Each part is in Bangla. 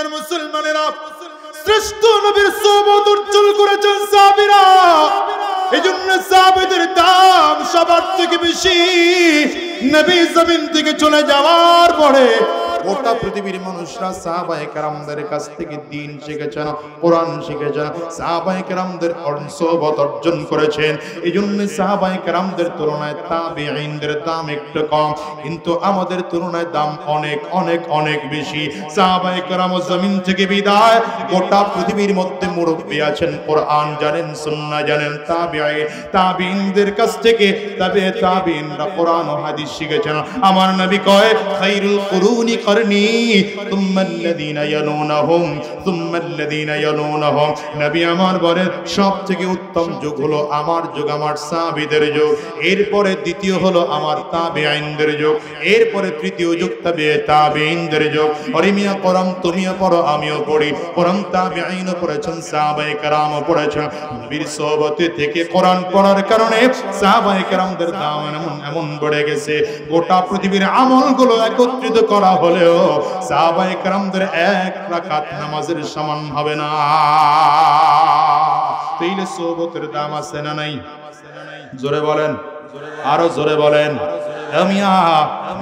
দুনিয়ার মুসলমানেরা শ্রেষ্ঠ নবীর সোহবত অর্জন করেছেন সাহাবীরা। এজন্য সাহাবীদের দাম সবার থেকে বেশি। নবী জমিন থেকে চলে যাওয়ার পরে গোটা পৃথিবীর মানুষরা সাহাবায়ে কেরামদের কাছ থেকে দ্বীন শিখেছেন, কোরআন শিখেছেন, সাহাবায়ে কেরামদের সোহবত অর্জন করেছেন। এজন্য সাহাবায়ে কেরামদের তুলনায় তাবেঈনদের দাম একটু কম, কিন্তু আমাদের তুলনায় দাম অনেক অনেক অনেক বেশি। সাহাবায়ে কেরাম জমিন থেকে বিদায়, গোটা পৃথিবীর মধ্যে মুরব্বি আছেন, কোরআন জানেন, সুন্নাহ জানেন। তাবেঈনদের কাছ থেকে তাবেঈনরা কোরআন ও হাদিস শিখেছেন। আমার নবী কয়, খায়রুল কুরুনি করনি তুম্মাল্লাযীনা ইয়ালুনাহুম তুম্মাল্লাযীনা ইয়ালুনাহুম। নবী আমার বলেন সবথেকে উত্তম যুগ হলো আমার যুগ, আমার সাহাবীদের যুগ। এরপরে দ্বিতীয় হলো আমার তাবেঈনদের যুগ, এরপরে তৃতীয় যুগ তাবেঈনদের যুগ। আরে মিয়া কোরআন তুমিও পড়ো, আমিও পড়ি। কোরআন তাবেঈনও পড়েছেন, সাহাবায়ে কেরামও পড়েছেন। নবীর সোহবতে থেকে কোরআন পড়ার কারণে সাহাবায়ে কেরামদের দাম এমন বেড়ে গেছে। গোটা পৃথিবীর আমলগুলো একত্রিত করা হলেও সাহাবায়ে কেরামদের এক রাকাত নামাজের সমান হবে না। তাইলে সোহবতের দাম আছে না নাই? জোরে বলেন, আরো জোরে বলেন।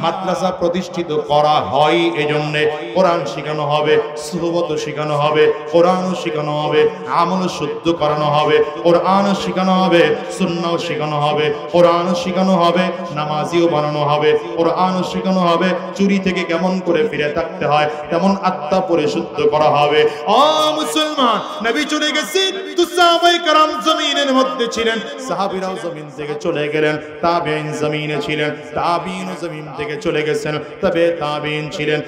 মাদ্রাসা প্রতিষ্ঠিত করা হয় এজন্য কোরআন শেখানো হবে, সোহবত শেখানো হবে, কোরআনও শেখানো হবে, আমল শুদ্ধ করানো হবে, কোরআনও শেখানো হবে, সুন্নাহও শেখানো হবে, কোরআনও শেখানো হবে, নামাজিও বানানো হবে, কোরআনও শেখানো হবে, চুরি থেকে কেমন করে ফিরে থাকতে হয় তেমন আত্মা পরিশুদ্ধ করা হবে। ও মুসলমান, নবী চলে গেছেন তো সাহাবায়ে কেরাম জমিনের মধ্যে ছিলেন, সাহাবীরাও জমিন থেকে চলে গেলেন, তাবেঈন জমিনে ছিলেন, তাবেঈন জমিন থেকে চলে গেছেন, তবে তাবেঈন ছিলেন,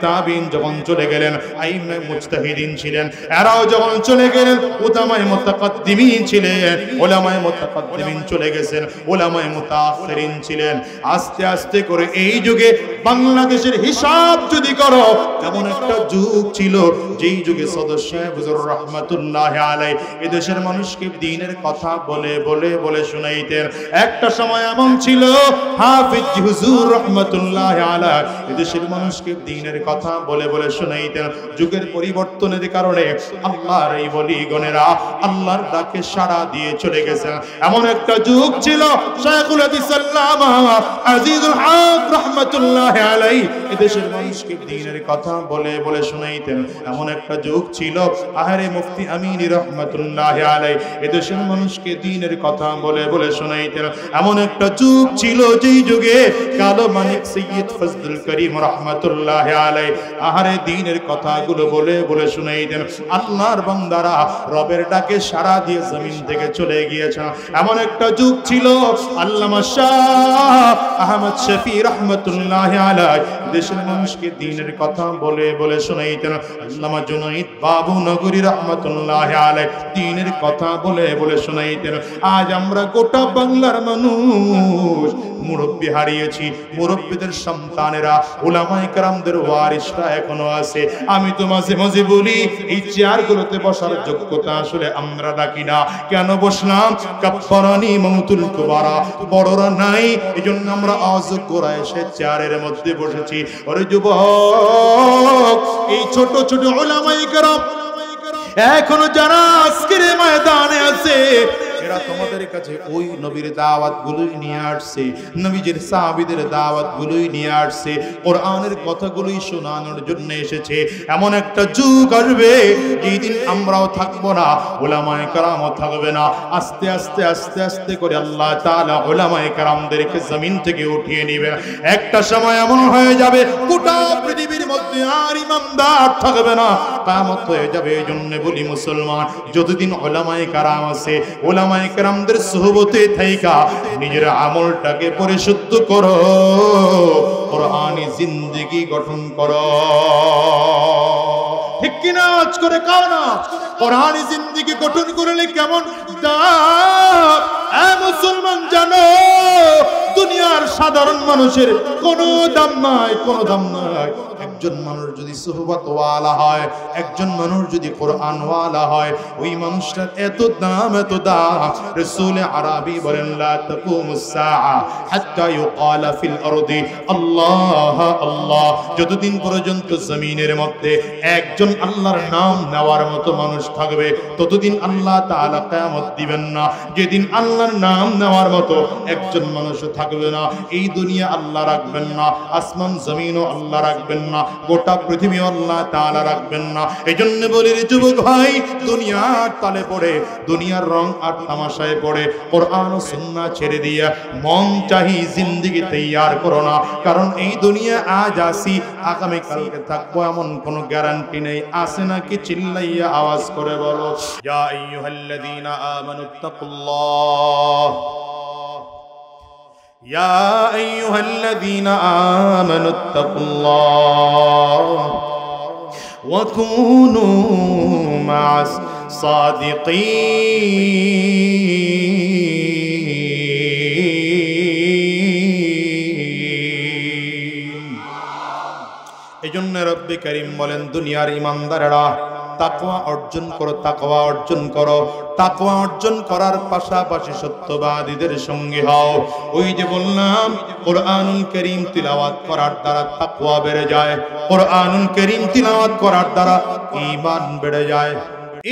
তাবেঈন যখন চলে গেলেন আইম্মে মুজতাহিদিন ছিলেন, এরাও যখন চলে গেলেন উলামায়ে মুতাকাদ্দিমিন ছিলেন, উলামায়ে মুতাকাদ্দিমিন চলে গেছেন, উলামায়ে মুতাআখিরিন ছিলেন। আস্তে আস্তে করে এই যুগে বাংলাদেশের হিসাব যদি করো, এমন একটা যুগ ছিল যেই যুগে সদস্য হুজুর রহমাতুল্লাহি আলাইহি এদেশের মানুষকে দ্বীনের কথা বলে বলে বলে শুনাইতেন। একটা সময় এমন ছিল হাফিজ হুজুর রহমাতুল্লাহি আলাইহি এদেশের মানুষকে দ্বীনের কথা বলে বলে শুনাইতেন। যুগের পরিবর্তনের কারণে আল্লাহর এই ওলিগণেরা আল্লাহর ডাকে সাড়া দিয়ে চলে গেছেন। এমন একটা যুগ ছিল শাইখুল হাদিস আল্লামা আজিজুল হক রহমাতুল্লাহি আলাইহি এদেশের মানুষকে দ্বীনের কথা বলে বলে শুনাইতেন। এমন একটা যুগ ছিল আহরে মুফতি আমিন রহমাতুল্লাহি আলাইহি এদেশের মানুষকে দ্বীনের কথা বলে বলে শুনাইতেন। এমন একটা যুগ ছিল যেই যুগে কালো মানিক সৈয়দ ফজলুল করিম রহমাতুল্লাহি আলাইহি আহরে দ্বীনের কথাগুলো বলে বলে শুনাইতেন। আল্লাহর বান্দারা রবের ডাকে সাড়া দিয়ে জমিন থেকে চলে গিয়েছেন। এমন একটা যুগ ছিল আল্লামা শাহ আহমদ শফি রহমাতুল্লাহি আলাইহি দেশের মানুষকে দ্বীনের কথা বলে বলে শুনাইতেন। আল্লামা জুনাইদ বাবু নগরী রহমাতুল্লাহি আলাইহি দ্বীনের কথা বলে বলে শুনাইতেন। আজ আমরা গোটা বাংলার মানুষ মুরব্বি হারিয়েছি, মুরব্বিদের সন্তানেরা উলামায়ে কেরামদের ওয়ারিসরা এখনো আছে। আমি তো মাঝে মাঝে বলি এই চেয়ারগুলোতে বসার যোগ্যতা আসলে আমরা রাখি না। কেন বসলাম? কাফফারানি মাউতুল কুবারা, বড়রা নাই এজন্য আমরা অযোগ্যরা এসে চেয়ারের মধ্যে বসেছি। ওরে যুবক, এই ছোট ছোট উলামায়ে কেরাম এখনো যারা আজকের ময়দানে আছে এরা তোমাদের কাছে ওই নবীর দাওয়াতগুলোই নিয়ে আসছে, নবীজির সাহাবীদের দাওয়াতগুলোই নিয়ে আসছে, কোরআনের কথাগুলোই শোনানোর জন্য এসেছে। এমন একটা যুগ আসবে যেই দিন আমরাও থাকবো না, উলামায়ে কেরামও থাকবে না। আস্তে আস্তে আস্তে আস্তে করে আল্লাহ তাআলা উলামায়ে কেরামদেরকে জমিন থেকে উঠিয়ে নেবেন। একটা সময় এমন হয়ে যাবে গোটা পৃথিবীর মধ্যে আর ইমানদার থাকবে না, কিয়ামত হয়ে যাবে। এই জন্য বলি মুসলমান, যতদিন উলামায়ে কেরাম আছে উলামায়ে কেরামদের সোহবতে থাইকা নিজের আমলটাকে পরিশুদ্ধ করো, কোরআনী জিন্দেগি গঠন করো। ঠিক কিনা? আজ করে কাও না। কোরআনী জিন্দেগি গঠন করলে কেমন দাম মুসলমান জানো? দুনিয়ার সাধারণ মানুষের কোনো দাম নাই, কোনো দাম নাই। একজন মানুষ যদি সুহবত ওয়ালা হয়, একজন মানুষ যদি কোরআন ওয়ালা হয়, ওই মানুষটার এত দাম রাসূল আরবি বলেন লা তাকুমুস সাআ হাত্তা ইউকালা ফিল আরদি আল্লাহ আল্লাহ। যতদিন পর্যন্ত জমিনের মধ্যে একজন আল্লাহর নাম নেওয়ার মতো মানুষ থাকবে ততদিন আল্লাহ তাআলা কিয়ামত দিবেন না। যেদিন আল্লাহর নাম নেওয়ার মতো একজন মানুষ থাকবে না, এই দুনিয়া আল্লাহ রাখবেন না, আসমান জমিনও আল্লাহ রাখবেন না, গোটা পৃথিবী আল্লাহ তাআলা রাখবেন না। এজন্য বলি রে যুবক ভাই, দুনিয়ার তালে পড়ে, দুনিয়ার রং আর তামাশায় পড়ে কোরআন ও সুন্নাহ ছেড়ে দিয়া মন চাহি জিন্দেগি তৈয়ার করো না। কারণ এই দুনিয়া আজ আসি আগামী কালকে থাকবো এমন কোনো গ্যারান্টি নেই। আছে নাকি চিল্লাইয়া আওয়াজ করে বলো ইয়া আইয়ুহাল্লাযীনা আমানুত্তাকুল্লাহ ইয়া আইয়ুহাল্লাযীনা আমানুত্তাকুল্লাহ ওয়া কুনু মা'আস সাদিকিন। এজন্য রব্বে কারীম বলেন দুনিয়ার ইমানদারেরা তাকওয়া অর্জন করো, তাকওয়া অর্জন করো। তাকওয়া অর্জন করার পাশাপাশি সত্যবাদীদের সঙ্গী হও। ওই যে বললাম কোরআনুল কারীম তিলাওয়াত করার দ্বারা তাকওয়া বেড়ে যায়, কোরআনুল কারীম তিলাওয়াত করার দ্বারা ঈমান বেড়ে যায়,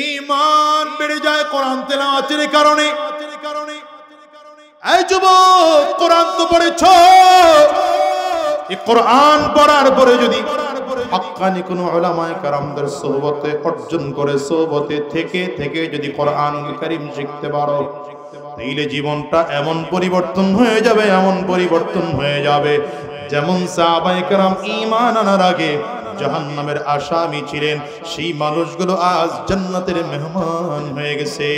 ঈমান বেড়ে যায় কোরআন তিলাওয়াতের কারণে। এই যুবক, কোরআন তো পড়েছো, এই কোরআন পড়ার পরে যদি হাক্কানি কোন উলামায়ে কেরামদের সোহবতে অর্জন করে, সোহবতে থেকে থেকে যদি কোরআনুল কারীম শিখতে পারো, তাইলে জীবনটা এমন পরিবর্তন হয়ে যাবে, এমন পরিবর্তন হয়ে যাবে যেমন সাহাবায়ে কেরাম ঈমান আনার আগে জাহান্নামের আসামি ছিলেন, সেই মানুষগুলো আজ জান্নাতের মেহমান হয়ে গেছে।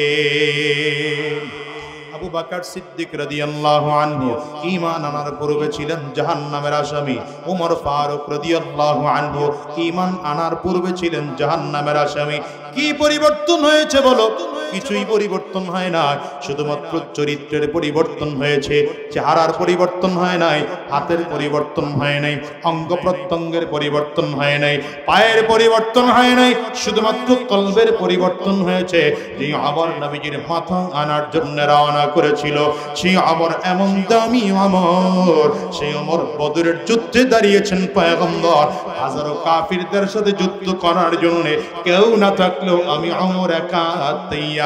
আবু বকর সিদ্দিক রাদিয়াল্লাহু আনহু ঈমান আনার পূর্বে ছিলেন জাহান্নামের আসামি। ওমর ফারুক রাদিয়াল্লাহু আনহু ঈমান আনার পূর্বে ছিলেন জাহান্নামের আসামি। কি পরিবর্তন হয়েছে বলো? কিছুই পরিবর্তন হয় না, শুধুমাত্র চরিত্রের পরিবর্তন হয়েছে, চেহারার পরিবর্তন হয় নাই, হাতের পরিবর্তন হয় নাই, অঙ্গ প্রত্যঙ্গের পরিবর্তন হয় নাই, পায়ের পরিবর্তন হয় নাই, শুধুমাত্র কলবের পরিবর্তন হয়েছে। যে আমর নবীজির মাথা আনার জন্য রওনা করেছিল, সেই আমর এমন দামি আমর, সেই আমর বদরের যুদ্ধে দাঁড়িয়েছেন পয়গম্বর হাজারো কাফিরদের সাথে যুদ্ধ করার জন্য। কেউ না থাকলেও আমি আমর একা তৈয়ার।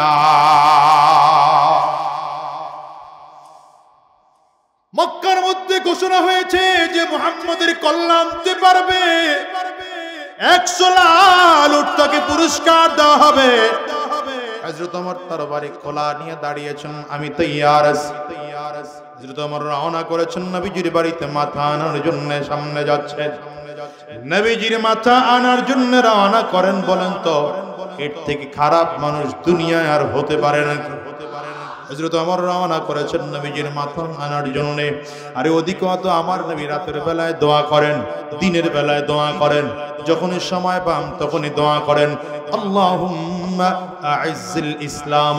মক্কার মধ্যে ঘোষণা হয়েছে যে মুহাম্মদের কল্যাণ আনতে পারবে 100 লাল উট তাকে পুরস্কার দেওয়া হবে। হযরত ওমর তরবারি খোলা নিয়ে দাঁড়িয়েছেন, আমি তৈয়ার আছি। হযরত ওমর রওনা করেছেন নবীজির বাড়িতে মাথা আনার জন্য, সামনে যাচ্ছেন। নবীজির মাথা আনার জন্য রওনা করেন। বলেন তো এর থেকে খারাপ মানুষ দুনিয়ায় আর হতে পারে না? হযরত ওমর রওনা করেছেন নবীজির মাথা আনার জন্য। আরে অধিকত আমার নবী রাতের বেলায় দোয়া করেন, দিনের বেলায় দোয়া করেন, যখনই সময় পান তখনই দোয়া করেন, আল্লাহুম্মা আ'ইজ্জিল ইসলাম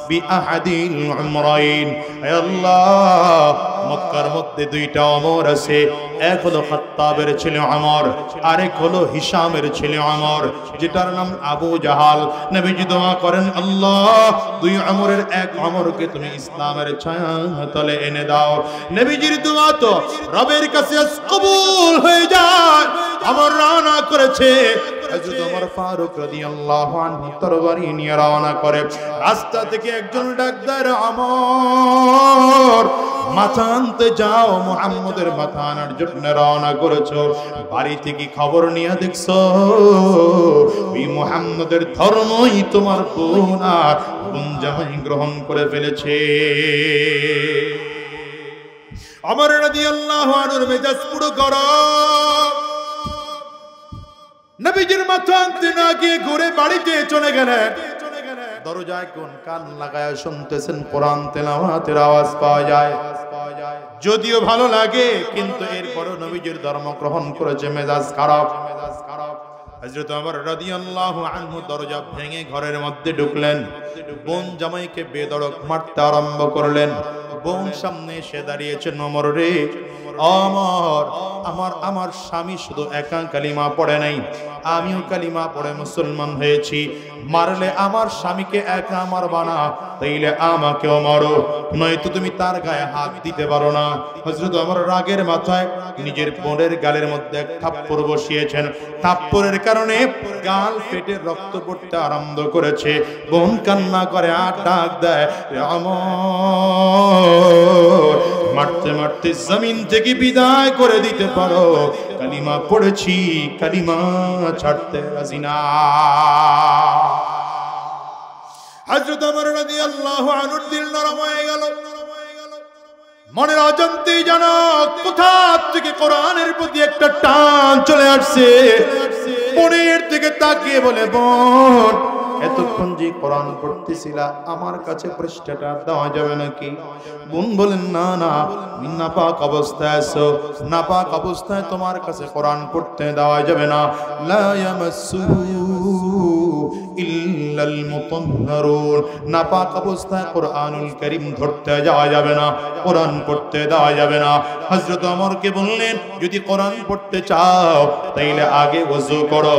বিআহাদিল উমরাইন। হে আল্লাহ, মক্কার মধ্যে দুইটা ওমর আছে, এক হলো খাত্তাবের ছেলে ওমর, আরেক হলো হিশামের ছেলে ওমর, যেটার নাম আবু জাহাল। নবীজি দোয়া করেন, আল্লাহ দুই ওমরের এক ওমরকে তুমি ইসলামের ছায়াতলে এনে দাও। নবীজির দোয়া তো রবের কাছে কবুল হয়ে যায়। ওমর রওনা করেছে, হযরত ওমর ফারুক রাদিয়াল্লাহু আনহু তরবারি নিয়ে রওনা করে। রাস্তা থেকে একজন ডাকদার, ওমর মাথা আনতে যাও, মুহাম্মদের মাথা আনার জন্য রওনা করেছো, বাড়ি থেকে খবর নিয়ে দেখছো এই মুহাম্মদের ধর্মই তোমার বোন আর বোন জামাই গ্রহণ করে ফেলেছে। ওমর রাদিয়াল্লাহু আনহুর মেজাজ পুরো গরম। নবীজির মাথা আনতে না গিয়ে ঘুরে বাড়িতে চলে গেলেন। দরজায় কোন কান লাগায় শুনতেছেন কোরআন তেলাওয়াতের আওয়াজ পাওয়া যায়। যদিও ভালো লাগে, কিন্তু এরপরও নবীজির ধর্ম গ্রহণ করেছে, মেজাজ খারাপ। হযরত ওমর রাদিয়াল্লাহু আনহু দরজা ভেঙে ঘরের মধ্যে ঢুকলেন, বোন জামাইকে বেধড়ক মারতে আরম্ভ করলেন। বোন সামনে এসে দাঁড়িয়েছেন, ওমর রে আমার স্বামী শুধু একা কালিমা পড়ে নাই, আমিও কালিমা পড়ে মুসলমান হয়েছি। মারলে আমার স্বামীকে একা মারবা না, তাইলে আমাকেও মারো, নয়তো তুমি তার গায়ে হাত দিতে পারো না। হযরত ওমর রাগের মাথায় নিজের বোনের গালের মধ্যে এক থাপ্পড় বসিয়েছেন। থাপ্পড়ের কারণে গাল ফেটে রক্ত পড়তে আরম্ভ করেছে। বোন কান্না করে আর ডাক দেয়, ওমর মারতে মারতে জমিন থেকে বিদায় করে দিতে পারো, কালিমা পড়েছি, কালিমা ছাড়তে রাজি না। হযরত ওমর রাদিয়াল্লাহু আনহু দিল নরম হয়ে গেল। মনের অজান্তেই জানো কোথা থেকে কোরআনের প্রতি একটা টান চলে আসছে। বোনের দিকে তাকিয়ে বলে, বোন এতক্ষণ যে কোরআন পড়তেছিলা আমার কাছে পৃষ্ঠাটা দেওয়া যাবে নাকি? বোন বলেন, না না, নাপাক অবস্থায় আছো, নাপাক অবস্থায় তোমার কাছে কোরআন পড়তে দেওয়া যাবে না। লা ইয়ামাসসুহু ইল্লাল মুতাহহারুন, নাপাক অবস্থায় কোরআনুল কারীম ধরতে যাওয়া যাবে না, কোরআন পড়তে দেওয়া যাবে না। হযরত ওমরকে বললেন, যদি কোরআন পড়তে চাও তাইলে আগে ওযু করো,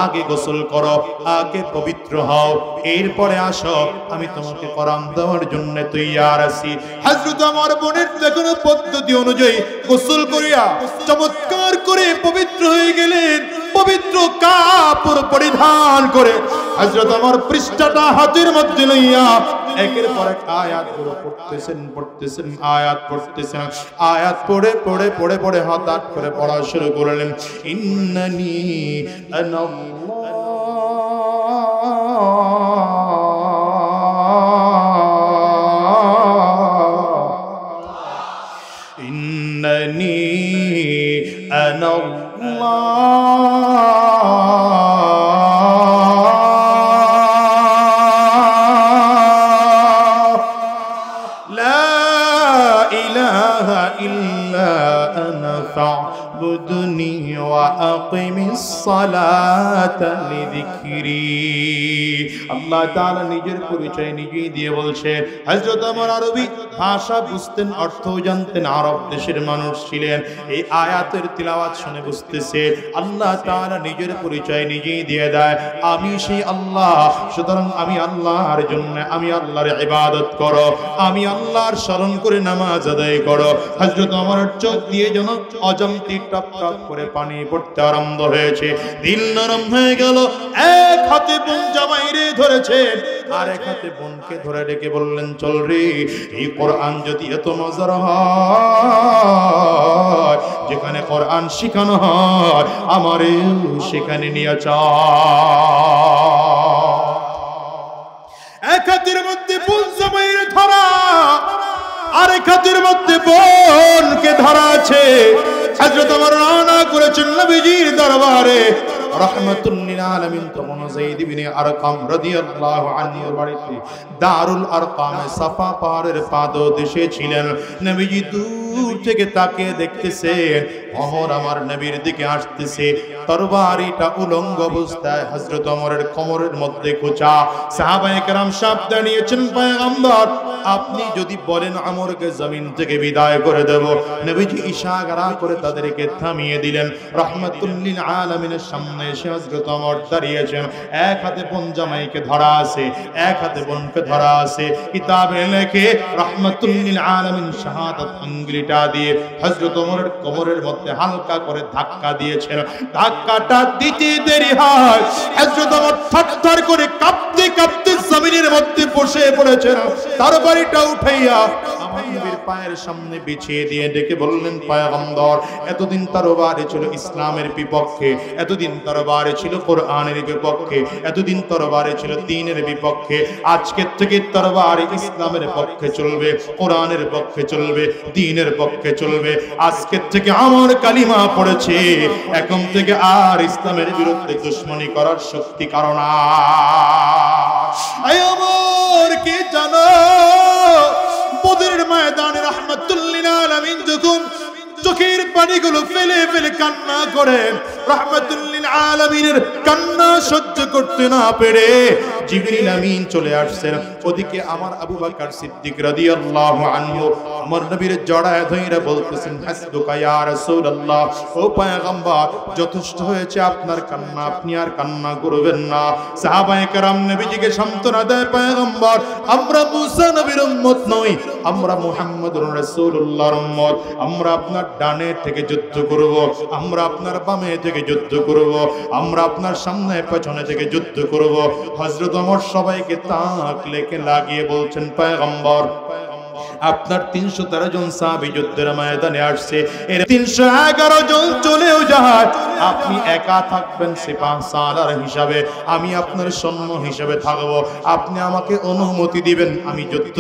আগে গোসল করো, আগে পবিত্র হও, এরপরে আসো, আমি তোমাকে কোরআন দেওয়ার জন্য তৈয়ার আছি। হযরত ওমর বোনের দেখানো পদ্ধতি অনুযায়ী গোসল করিয়া চমৎকার করে পবিত্র হয়ে গেলেন। পবিত্র কাপড় পরিধান করে হযরত ওমর পৃষ্ঠাটা হাতের মধ্যে লইয়া একের পর এক আয়াতগুলো পড়তেছেন, আয়াত পড়তেছেন, আয়াত পড়ে পড়ে পড়ে পড়ে হঠাৎ করে পড়া শুরু করলেন, ইন্নানি আনাল্লাহ ইন্নানি আনাল্লাহ লা ইলাহা ইল্লা আনা ফা'বুদনি ওয়া আকিমিস সালাতা লিযিকরি। আল্লাহ তাআলা নিজের পরিচয় নিজেই দিয়ে বলছেন। হযরত ওমর আরবি ভাষা বুঝতেন, অর্থ জানতেন, আরব দেশের মানুষ ছিলেন। এই আয়াতের তিলাওয়াত শুনে বুঝতেছে আল্লাহ তাআলা নিজের পরিচয় নিজেই দিয়ে দেয়, আমি সেই আল্লাহ। সুতরাং আমি আল্লাহর জন্য, আমি আল্লাহর ইবাদত করো, আমি আল্লাহর স্মরণ করে নামাজ আদায় করো। হযরত ওমরের চোখ দিয়ে যেন অজান্তে টপ টপ করে পানি পড়তে আরম্ভ হয়েছে। দিল নরম হয়ে গেল। এক হাতে বোন জামাইরে ধরেছেন, আর এক হাতে বোনকে ধরে ডেকে বললেন, চল রে, এই কোরআন যদি এত মজার হয়, যেখানে কোরআন শেখানো হয়, আমারেও সেখানে নিয়ে চল। এক হাতের মধ্যে বোন জামাইরে ধরা, আরেক হাতের মধ্যে বোনকে ধরা আছে। হযরত ওমর রওনা করেছেন নবীজির দরবারে। রাহমাতুল লিল আলামিন তখন যায়েদ ইবনে আরকাম রাদিয়াল্লাহু আনহুর বাড়িতে দারুল আরকামে সাফা পাহাড়ের পাদদেশে ছিলেন। নবীজি দূর থেকে তাকিয়ে দেখতেছেন ওমর আমার নবীর দিকে আসতেছে, তরবারিটা উলঙ্গ অবস্থায়, হযরত ওমরের কোমরের মধ্যে খোঁচা। সাহাবায়ে কেরাম সাবধান নিয়েছেন, পয়গম্বর আপনি যদি বলেন ওমরকে জমিন থেকে বিদায় করে দেব। নবীজি ইশারা করে তাদেরকে থামিয়ে দিলেন। রাহমাতুল লিল আলামিনের সামনে এসে হযরত ওমর দাঁড়িয়েছেন। এক হাতে বোন জামাইকে ধরা আছে, এক হাতে বোনকে ধরা আছে। কিতাবে লেখে রাহমাতুল লিল আলামিন শাহাদাত আঙ্গুলিটা দিয়ে হযরত ওমরের কোমরের মধ্যে হালকা করে ধাক্কা দিয়েছেন। ধাক্কাটা দিতে দেরি হয়, হযরত ওমর থরথর করে কাঁপতে কাঁপতে জমিনের মধ্যে বসে পড়েছেন। তরবারিটা উঠাইয়া আমার নবীর পায়ের সামনে বিছিয়ে দিয়ে ডেকে বললেন, পয়গম্বর এতদিন তরবারি ছিল ইসলামের বিপক্ষে, এতদিন তরবারি ছিল কোরআনের বিপক্ষে, এতদিন তরবারি ছিল দ্বীনের বিপক্ষে। আজকের থেকে তরবারি ইসলামের পক্ষে চলবে, কোরআনের পক্ষে চলবে, দ্বীনের পক্ষে চলবে। আজকের থেকে আমার কালিমা পড়েছে, এখন থেকে আর ইসলামের বিরুদ্ধে দুশমনি করার শক্তি কারণ আমার কি জানো, বদরের ময়দানে রাহমাতুল লিল আলামিন যখন চোখের পানিগুলো ফেলে ফেলে কান্না করেন, রাহমাতুল লিল আলামিনের কান্না সহ্য করতে না পেরে জিবরিল আমিন চলে আসছেন। ওদিকে আমার আবু বকর সিদ্দিক রাদিয়াল্লাহু আনহু আমার নবীর জড়ায় ধরে বলতেছেন, হাসবুকা ইয়া রাসূলুল্লাহ, ও পয়গম্বর যথেষ্ট হয়েছে আপনার কান্না, আপনি আর কান্না করবেন না। সাহাবায়ে কেরাম নবীজিকে সান্ত্বনা দেয়, পয়গম্বর আমরা মুসা নবীর উম্মত নই, আমরা মুহাম্মদুর রাসূলুল্লাহর উম্মত। আমরা আপনার ডানে থেকে যুদ্ধ করব, আমরা আপনার বামে থেকে যুদ্ধ করব, আমরা আপনার সামনে পেছনে থেকে যুদ্ধ করব। হযরত ওমর সবাইকে তাক লেকে লাগিয়ে বলছেন, পয়গম্বর আপনার 313 জন সাহাবী যুদ্ধের ময়দানে আসছে, এর 311 জন চলেও যায়, আপনি একা থাকবেন সিপাহ সালার হিসাবে, আমি আপনার সৈন্য হিসাবে থাকব। আপনি আমাকে অনুমতি দিবেন, আমি যুদ্ধ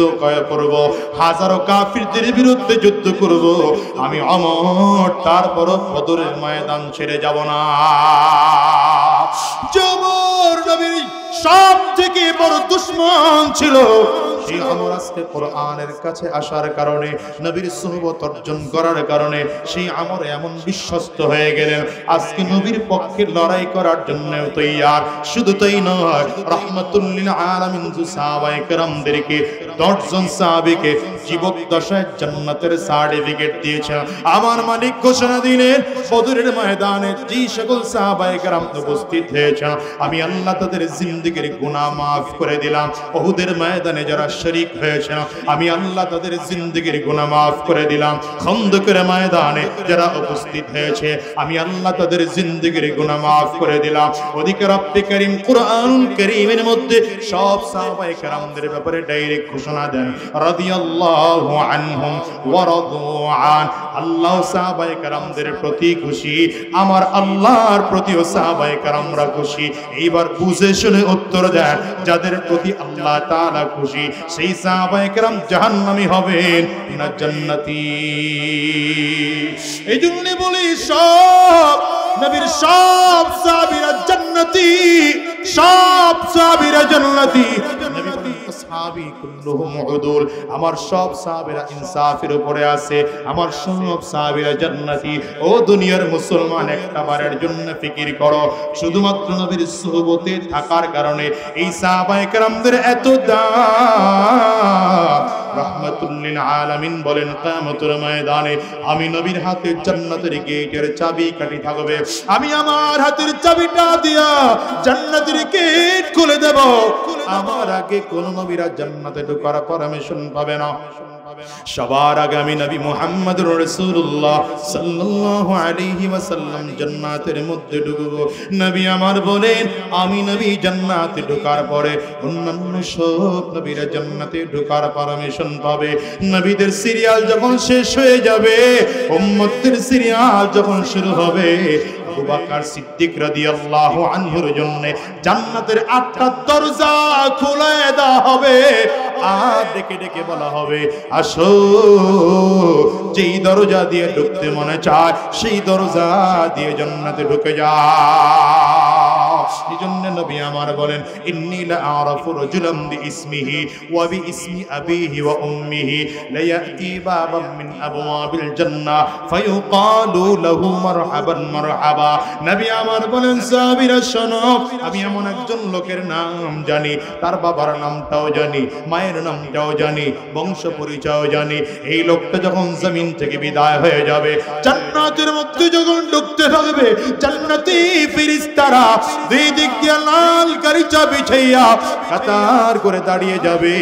করব, হাজারো কাফিরদের বিরুদ্ধে যুদ্ধ করব। আমি ওমর তারপরও বদরের ময়দান ছেড়ে যাব না। ওমর নবীর সবথেকে বড় দুশমন ছিল। সেই ওমর আজকে কোরআনের কাছে আসার কারণে, নবীর সুহবত অর্জন করার কারণে সেই ওমর এমন বিশ্বস্ত হয়ে গেলেন, আজকে নবীর পক্ষে লড়াই করার জন্য তৈয়ার। শুধু তাই নয়, রাহমাতুল লিল আলামিন সাহাবায়ে কেরামদেরকে 10 জন সাহাবীকে জীবক দশায় জান্নাতের সার্টিফিকেট দিয়েছেন। আমার মালিক ঘোষণা দিলেন, বদরের ময়দানে যে সকল সাহাবায়ে কেরাম উপস্থিত হয়েছেন, আমি আল্লাহ তাদের জিন্দেগির গুনাহ মাফ করে দিলাম। উহুদের ময়দানে যারা শরীক হয়েছেন, আমি আল্লাহ তাদের জিন্দেগির গুনাহ মাফ করে দিলাম। খন্দকের ময়দানে যারা উপস্থিত হয়েছে, আমি আল্লাহ তাদের জিন্দেগির গুনাহ মাফ করে দিলাম। ওদিকে রব্বে করিম কুরআনুল কারীমের মধ্যে সব সাহাবায়ে কেরামদের ব্যাপারে ডাইরেক্ট ঘোষণা দেন, রাদিয়াল্লাহু আনহুম ওয়া রাদু আন। আল্লাহ সাহাবায়ে কেরামদের প্রতি খুশি, আমার আল্লাহর প্রতিও সাহাবায়ে কেরামরা খুশি। এইবার বুঝে শুনে উত্তর দেন, যাদের প্রতি আল্লাহ তাআলা খুশি সেই সাহাবায়ে কেরাম জাহান্নামী হবেন না জান্নাতি? এইজন্য বলি সব নবীর সব সাহাবীরা জান্নাতি, সব সাহাবীরা জান্নাতি। নবী বলেন আসহাবী কুল্লুহুম উদুল, আমার সব সাহাবীরা ইনসাফের উপরে আছে, আমার সব সাহাবীরা জান্নাতি। ও দুনিয়ার মুসলমান, একটা বারের জন্য ফিকির করো, শুধুমাত্র নবীর সুহবতে থাকার কারণে এই সাহাবায়ে কেরামদের এত দাম। রাহমাতুল লিল আলামিন বলেন, কিয়ামতের ময়দানে আমি নবীর হাতে জান্নাতের গেটের চাবি কাঠি থাকবে, আমি আমার হাতের চাবিটা দিয়া জান্নাতের গেট খুলে দেব। আমার আগে কোন নবীরা জান্নাতে ঢোকার পারমিশন পাবে না। সবার আগে আমি নবী মুহাম্মদুর রাসূলুল্লাহ সাল্লাল্লাহু আলাইহি ওয়াসাল্লাম জান্নাতের মধ্যে ঢুকব। নবী আমার বলেন, আমি নবী জান্নাতে ঢোকার পরে অন্যান্য সব নবীরা জান্নাতে ঢোকার পারমিশন পাবে। নবীদের সিরিয়াল যখন শেষ হয়ে যাবে, উম্মতের সিরিয়াল যখন শুরু হবে, আবু বকর সিদ্দিক রাদিয়াল্লাহু আনহুর জন্য জান্নাতের 8টা দরজা খুলে দেওয়া হবে। আর ডেকে ডেকে বলা হবে, আসো, যেই দরজা দিয়ে ঢুকতে মনে চায় সেই দরজা দিয়ে জান্নাতে ঢুকে যাও। এইজন্য নবী আমার বলেন, ইন্নী লা আরাফু রাজুলাম বিইসমিহি ওয়া বিইসমি আবিহি ওয়া উম্মিহি লা ইয়াতি বাবাম মিন আবওয়াবিল জান্নাহ ফায়ুকালু লাহু মারহাবান মারহাবা। নবী আমার বলেন, সাহাবীরা শোনো, আমি এমন একজন লোকের নাম জানি, তার বাবার নামটাও জানি, মায়ের নামটাও জানি, বংশ পরিচয় জানি। এই লোকটা যখন জমিন থেকে বিদায় হয়ে যাবে, জান্নাতের মধ্যে যখন ঢুকতে থাকবে, জান্নাতি ফেরেশতারা দুই দিক দিয়ে লাল গালিচা বিছাইয়া কাতার করে দাঁড়িয়ে যাবে।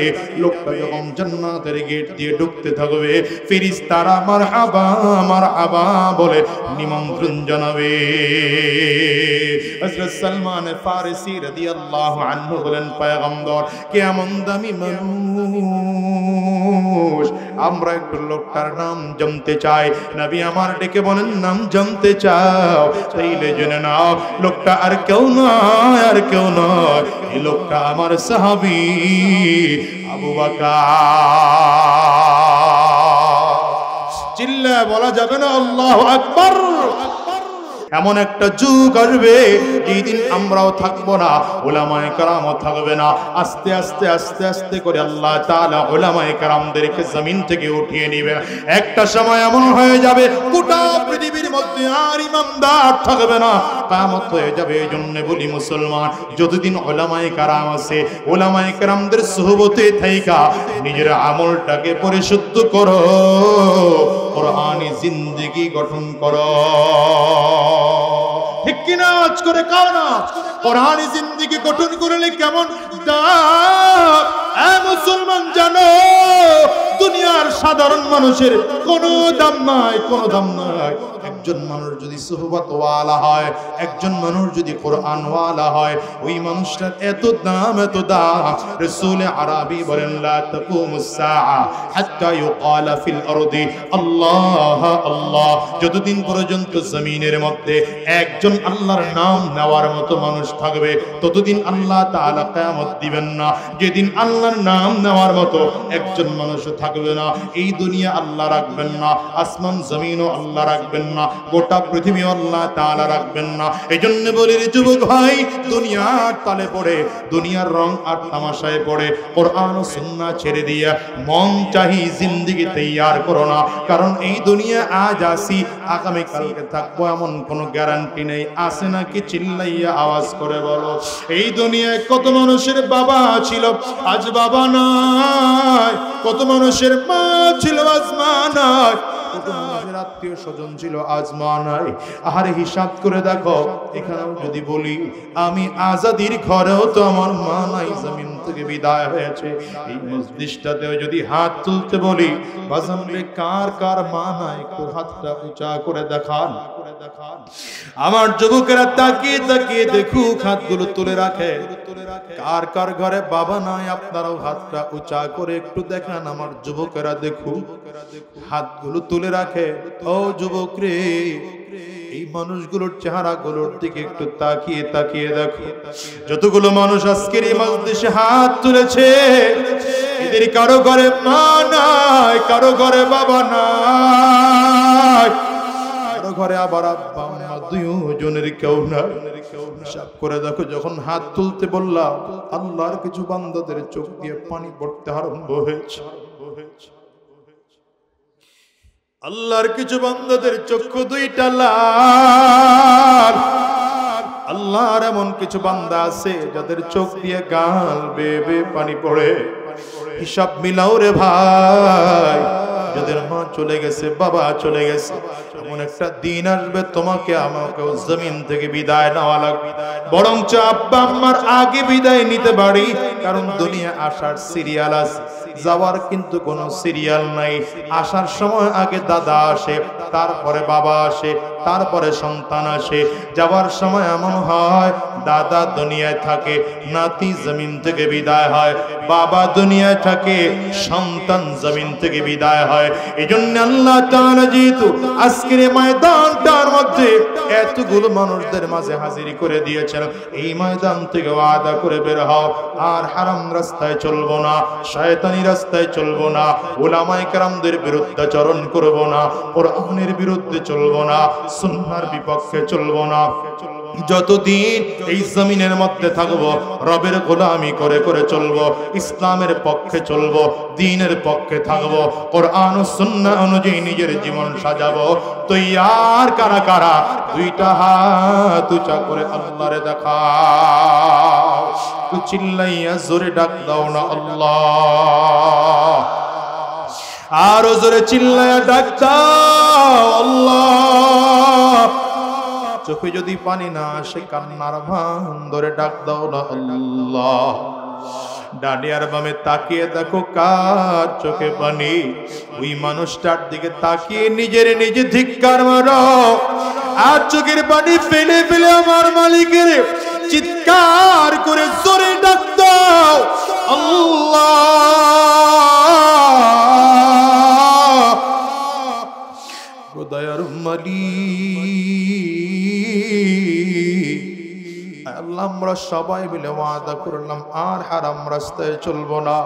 লোকটা যখন জান্নাতের গেট দিয়ে ঢুকতে থাকবে, ফেরেশতারা মারহাবা মারহাবা বলে নিমন্ত্রণ জানাবে। হযরত সালমান ফারিসি রাদিয়াল্লাহু আনহু বলেন, পয়গম্বর, কেমন দামি মানুষ, আমরা একটু লোকটার নাম জানতে চাই। নবী আমার ডেকে বলেন, নাম জানতে চাও? তাইলে জেনে নাও, লোকটা আর কেউ নয়, আর কেউ নয়, এই লোকটা আমার সাহাবী আবু বকর। চিল্লায় বলা যাবে না আল্লাহু আকবার? এমন একটা যুগ আসবে যেদিন আমরাও থাকবো না, উলামায়ে কেরামও থাকবে না। আস্তে আস্তে আস্তে আস্তে করে আল্লাহ তাআলা উলামায়ে কেরামদেরকে জমিন থেকে উঠিয়ে নেবেন। একটা সময় এমন হয়ে যাবে গোটা পৃথিবীর মধ্যে আর ইমানদার থাকবে না, কিয়ামত হয়ে যাবে। এই জন্য বলি মুসলমান, যতদিন উলামায়ে কেরাম আছে, উলামায়ে কেরামদের সুহবতে থাইকা নিজের আমলটাকে পরিশুদ্ধ করো, কোরআনী জিন্দেগি গঠন করো। ঠিক কিনা? আজ করে কাও না। কোরআনী জিন্দেগি গঠন করলে কেমন দাম! মুসলমান জানো, দুনিয়ার সাধারণ মানুষের কোনো দাম নাই, কোনো দাম নাই। একজন মানুষ যদি সুহবত ওয়ালা হয়, একজন মানুষ যদি কোরআন ওয়ালা হয়, ওই মানুষটার এত দাম, এত দাম। রাসূল আরবি বলেন, লা তাকুমুস সাআ হাত্তা ইউকালা ফিল আরদি আল্লাহ আল্লাহ। যতদিন পর্যন্ত জমিনের মধ্যে একজন আল্লাহর নাম নেওয়ার মতো মানুষ থাকবে, ততদিন আল্লাহ তাআলা কিয়ামত দিবেন না। যেদিন আল্লাহর নাম নেওয়ার মতো একজন মানুষ থাকবে না, এই দুনিয়া আল্লাহ রাখবেন না, আসমান জমিনও আল্লাহ রাখবেন না, গোটা পৃথিবী আল্লাহ তাআলা রাখবেন না। এজন্য বলি রে যুবক ভাই, দুনিয়ার তালে পড়ে, দুনিয়ার রং আর তামাশায় পড়ে কোরআন ও সুন্নাহ ছেড়ে দিয়া মন চাহি জিন্দেগি তৈয়ার করো না। কারণ এই দুনিয়া আজ আসি, আগামী কালকে থাকবো এমন কোনো গ্যারান্টি নেই। আছে নাকি? চিল্লাইয়া আওয়াজ করে বলো। এই দুনিয়ায় কত মানুষের বাবা ছিল, আজ বাবা নাই। কত মানুষের মা ছিল, আজ মা নাই। কত মানুষের আত্মীয় স্বজন ছিল, আজ মা নাই। আহারে হিসাব করে দেখো, এখানেও যদি বলি আমি আজাদির ঘরেও তো আমার মা নাই, জমিন থেকে বিদায় হয়েছে। এই মজলিসটাতেও যদি হাত তুলতে বলি, বাজানরে কার কার মা নাই, একটু হাতটা উঁচা করে দেখান। আমার যুবকেরা তাকিয়ে তাকিয়ে দেখুক, হাতগুলো তুলে রাখে। কার কার ঘরে বাবা নাই, আপনারাও হাতটা উঁচা করে একটু দেখান। আমার যুবকেরা দেখুক, হাতগুলো তুলে রাখে। ও যুবক রে, এই মানুষগুলোর চেহারাগুলোর দিকে একটু তাকিয়ে তাকিয়ে দেখো। যতগুলো মানুষ আজকের এই মজলিসে হাত তুলেছে, এদের কারো ঘরে মা নাই, কারো ঘরে বাবা নাই, কারো ঘরে আবার আব্বা আম্মা দুইজনের কেউ নাই। হিসাব করে দেখো, যখন হাত তুলতে বললাম, আল্লাহর কিছু বান্দাদের চোখ দিয়ে পানি পড়তে আরম্ভ হয়েছে। আল্লাহর কিছু বান্দাদের চক্ষু দুইটা লাল। আল্লাহর এমন কিছু বান্দা আছে যাদের চোখ দিয়ে গাল বেয়ে বেয়ে পানি পড়ে। হিসাব মিলাও রে ভাই, যাদের মা চলে গেছে, বাবা চলে গেছে, এমন একটা দিন আসবে তোমাকে আমাকেও জমিন থেকে বিদায় নেওয়া লাগবে। বরঞ্চ আব্বা আম্মার আগে বিদায় নিতে পারি, কারণ দুনিয়া আসার সিরিয়াল আছে, যাওয়ার কিন্তু কোনো সিরিয়াল নাই। আসার সময় আগে দাদা আসে, তারপরে বাবা আসে, তারপরে সন্তান আসে। যাওয়ার সময় এমন হয়, দাদা দুনিয়ায় থাকে, নাতি জমিন থেকে বিদায় হয়, বাবা দুনিয়ায় থাকে, সন্তান জমিন থেকে বিদায় হয়। এজন্য আল্লাহ তাআলা যেহেতু আজকের ময়দানটার মধ্যে এতগুলো মানুষদের মাঝে হাজির করে দিয়েছেন, এই ময়দান থেকে ওয়াদা করে বের হও, আর হারাম রাস্তায় চলবো না, শয়তানি রাস্তায় চলবো না, উলামায়ে কেরামদের বিরুদ্ধাচরণ করবো না, কোরআনের বিরুদ্ধে চলবো না, সুন্নাহর বিপক্ষে চলবো না। যতদিন এই জমিনের মধ্যে থাকবো, রবের গোলামি করে করে চলবো, ইসলামের পক্ষে চলবো, দ্বীনের পক্ষে থাকবো, কোরআন ও সুন্নাহ অনুযায়ী নিজের জীবন সাজাবো। তৈয়ার কারা কারা? দুইটা হাত উঁচা করে আল্লাহরে দেখাও। তো চিল্লাইয়া জোরে ডাক দাও না আল্লাহ। আরো জোরে চিল্লাইয়া ডাক দাও আল্লাহ। চোখে যদি পানি না আসে, কান্নার ভান ধরে ডাক দাও না আল্লাহ। ডানে আর বামে তাকিয়ে দেখো, কার চোখে পানি, ওই মানুষটার দিকে তাকিয়ে নিজের নিজে ধিক্কার মারো। আর চোখের পানি ফেলে ফেলে আমার মালিকের চিৎকার করে জোরে ডাক দাও আল্লাহ। দয়ার মালিক, আমরা সবাই মিলে ওয়াদা করলাম আর হারাম রাস্তায় চলবো না।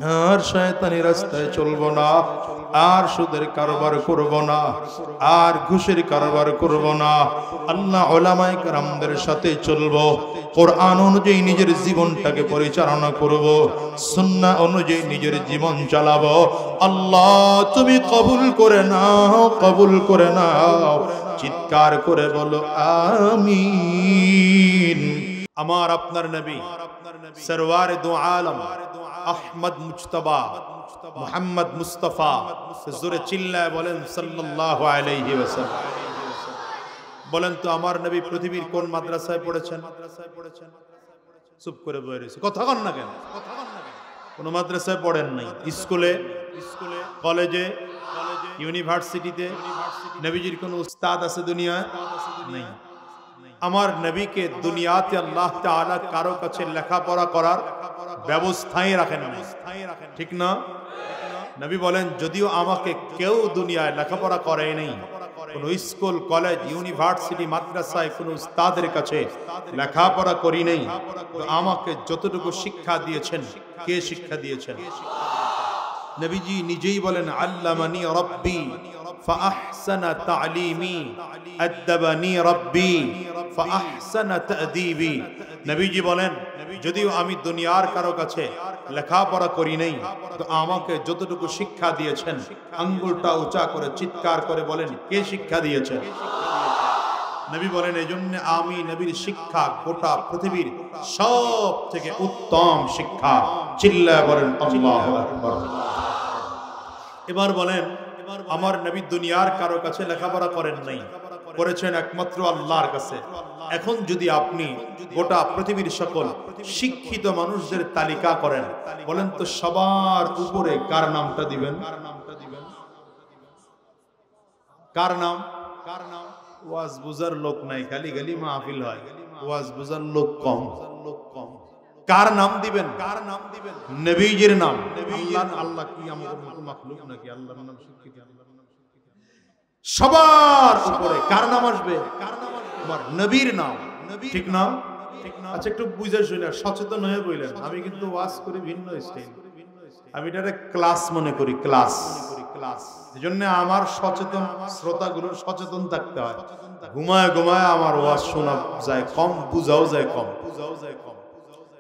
আর শয়তানি রাস্তায় চলবো না, আর সুদের কারবার করব না, আর ঘুষের কারবার করব না। আল্লাহ উলামায়ে কেরামদের সাথে চলবো, কোরআন অনুযায়ী নিজের জীবনটাকে পরিচালনা করব, সুন্নাহ অনুযায়ী নিজের জীবন চালাবো। আল্লাহ তুমি কবুল করে নাও, কবুল করে নাও। চিৎকার করে বলো আমিন। আমার আপনার নবী সরওয়ারে দু আলম আহমদ মুজতবা মুহাম্মদ মুস্তাফা, জোরে চিল্লায় বলেন সাল্লাল্লাহু আলাইহি ওয়াসাল্লাম। বলেন তো আমার নবী পৃথিবীর কোন মাদ্রাসায় পড়েছেন? চুপ করে বসে রয়েছে, কথা কন না কেন? কোন মাদ্রাসায় পড়েন নাই? স্কুলে, কলেজে, ইউনিভার্সিটিতে নবীজির কোন উস্তাদ আছে দুনিয়ায়? নেই। আমার নবীকে দুনিয়াতে আল্লাহ তাআলা কারো কাছে লেখাপড়া করার ব্যবস্থাই রাখেন না, ঠিক না? নবী বলেন যদিও আমাকে কেউ দুনিয়ায় লেখাপড়া করায় নেই, কোন স্কুল, কলেজ, ইউনিভার্সিটি, মাদ্রাসায় কোন উস্তাদের কাছে লেখাপড়া করি নেই, তো আমাকে যতটুকু শিক্ষা দিয়েছেন, কে শিক্ষা দিয়েছেন? নবীজি নিজেই বলেন আল্লামানি রাব্বি ফাআহসানা তা'লিমি আদ্দাবানি রাব্বি ফাআহসানা তা'দীবি। নবীজি বলেন যদিও আমি দুনিয়ার কারো কাছে লেখাপড়া করি নাই, তো আমাকে যতটুকু শিক্ষা দিয়েছেন, আঙ্গুলটা উঁচা করে চিৎকার করে বলেন কে শিক্ষা দিয়েছেন? নবী বলেন এজন্য আমি নবীর শিক্ষা গোটা পৃথিবীর সব থেকে উত্তম শিক্ষা। চিল্লায় বলেন আল্লাহু আকবার। এবার বলেন আমার নবী দুনিয়ার কারো কাছে লেখাপড়া করেন নাই, করেছেন একমাত্র আল্লাহর কাছে। এখন যদি আপনি গোটা পৃথিবীর সকল শিক্ষিত মানুষদের তালিকা করেন, বলেন তো সবার উপরে কার নামটা দিবেন? কার নাম? ওয়াজ বুঝার লোক নাই, খালি খালি মাহফিল হয়, ওয়াজ বুঝার লোক কম। কার নাম দিবেন? কার নাম দিবেন? নবীজির নাম। আল্লাহ কি আমাদের মতো মাখলুক নাকি? আল্লাহর নাম শিক্ষিত, সবার উপরে কার নাম আসবে? আমার নবীর নাম, ঠিক না? আচ্ছা একটু বুঝে শুনে সচেতন হয়ে বললেন, আমি কিন্তু ওয়াজ করি ভিন্ন স্টাইল, আমি এটাকে ক্লাস মনে করি, ক্লাস। এজন্য আমার সচেতন শ্রোতাগুলো সচেতন থাকতে হয়। ঘুমায় ঘুমায় আমার ওয়াজ শোনা যায় কম, বুঝাও যায় কম।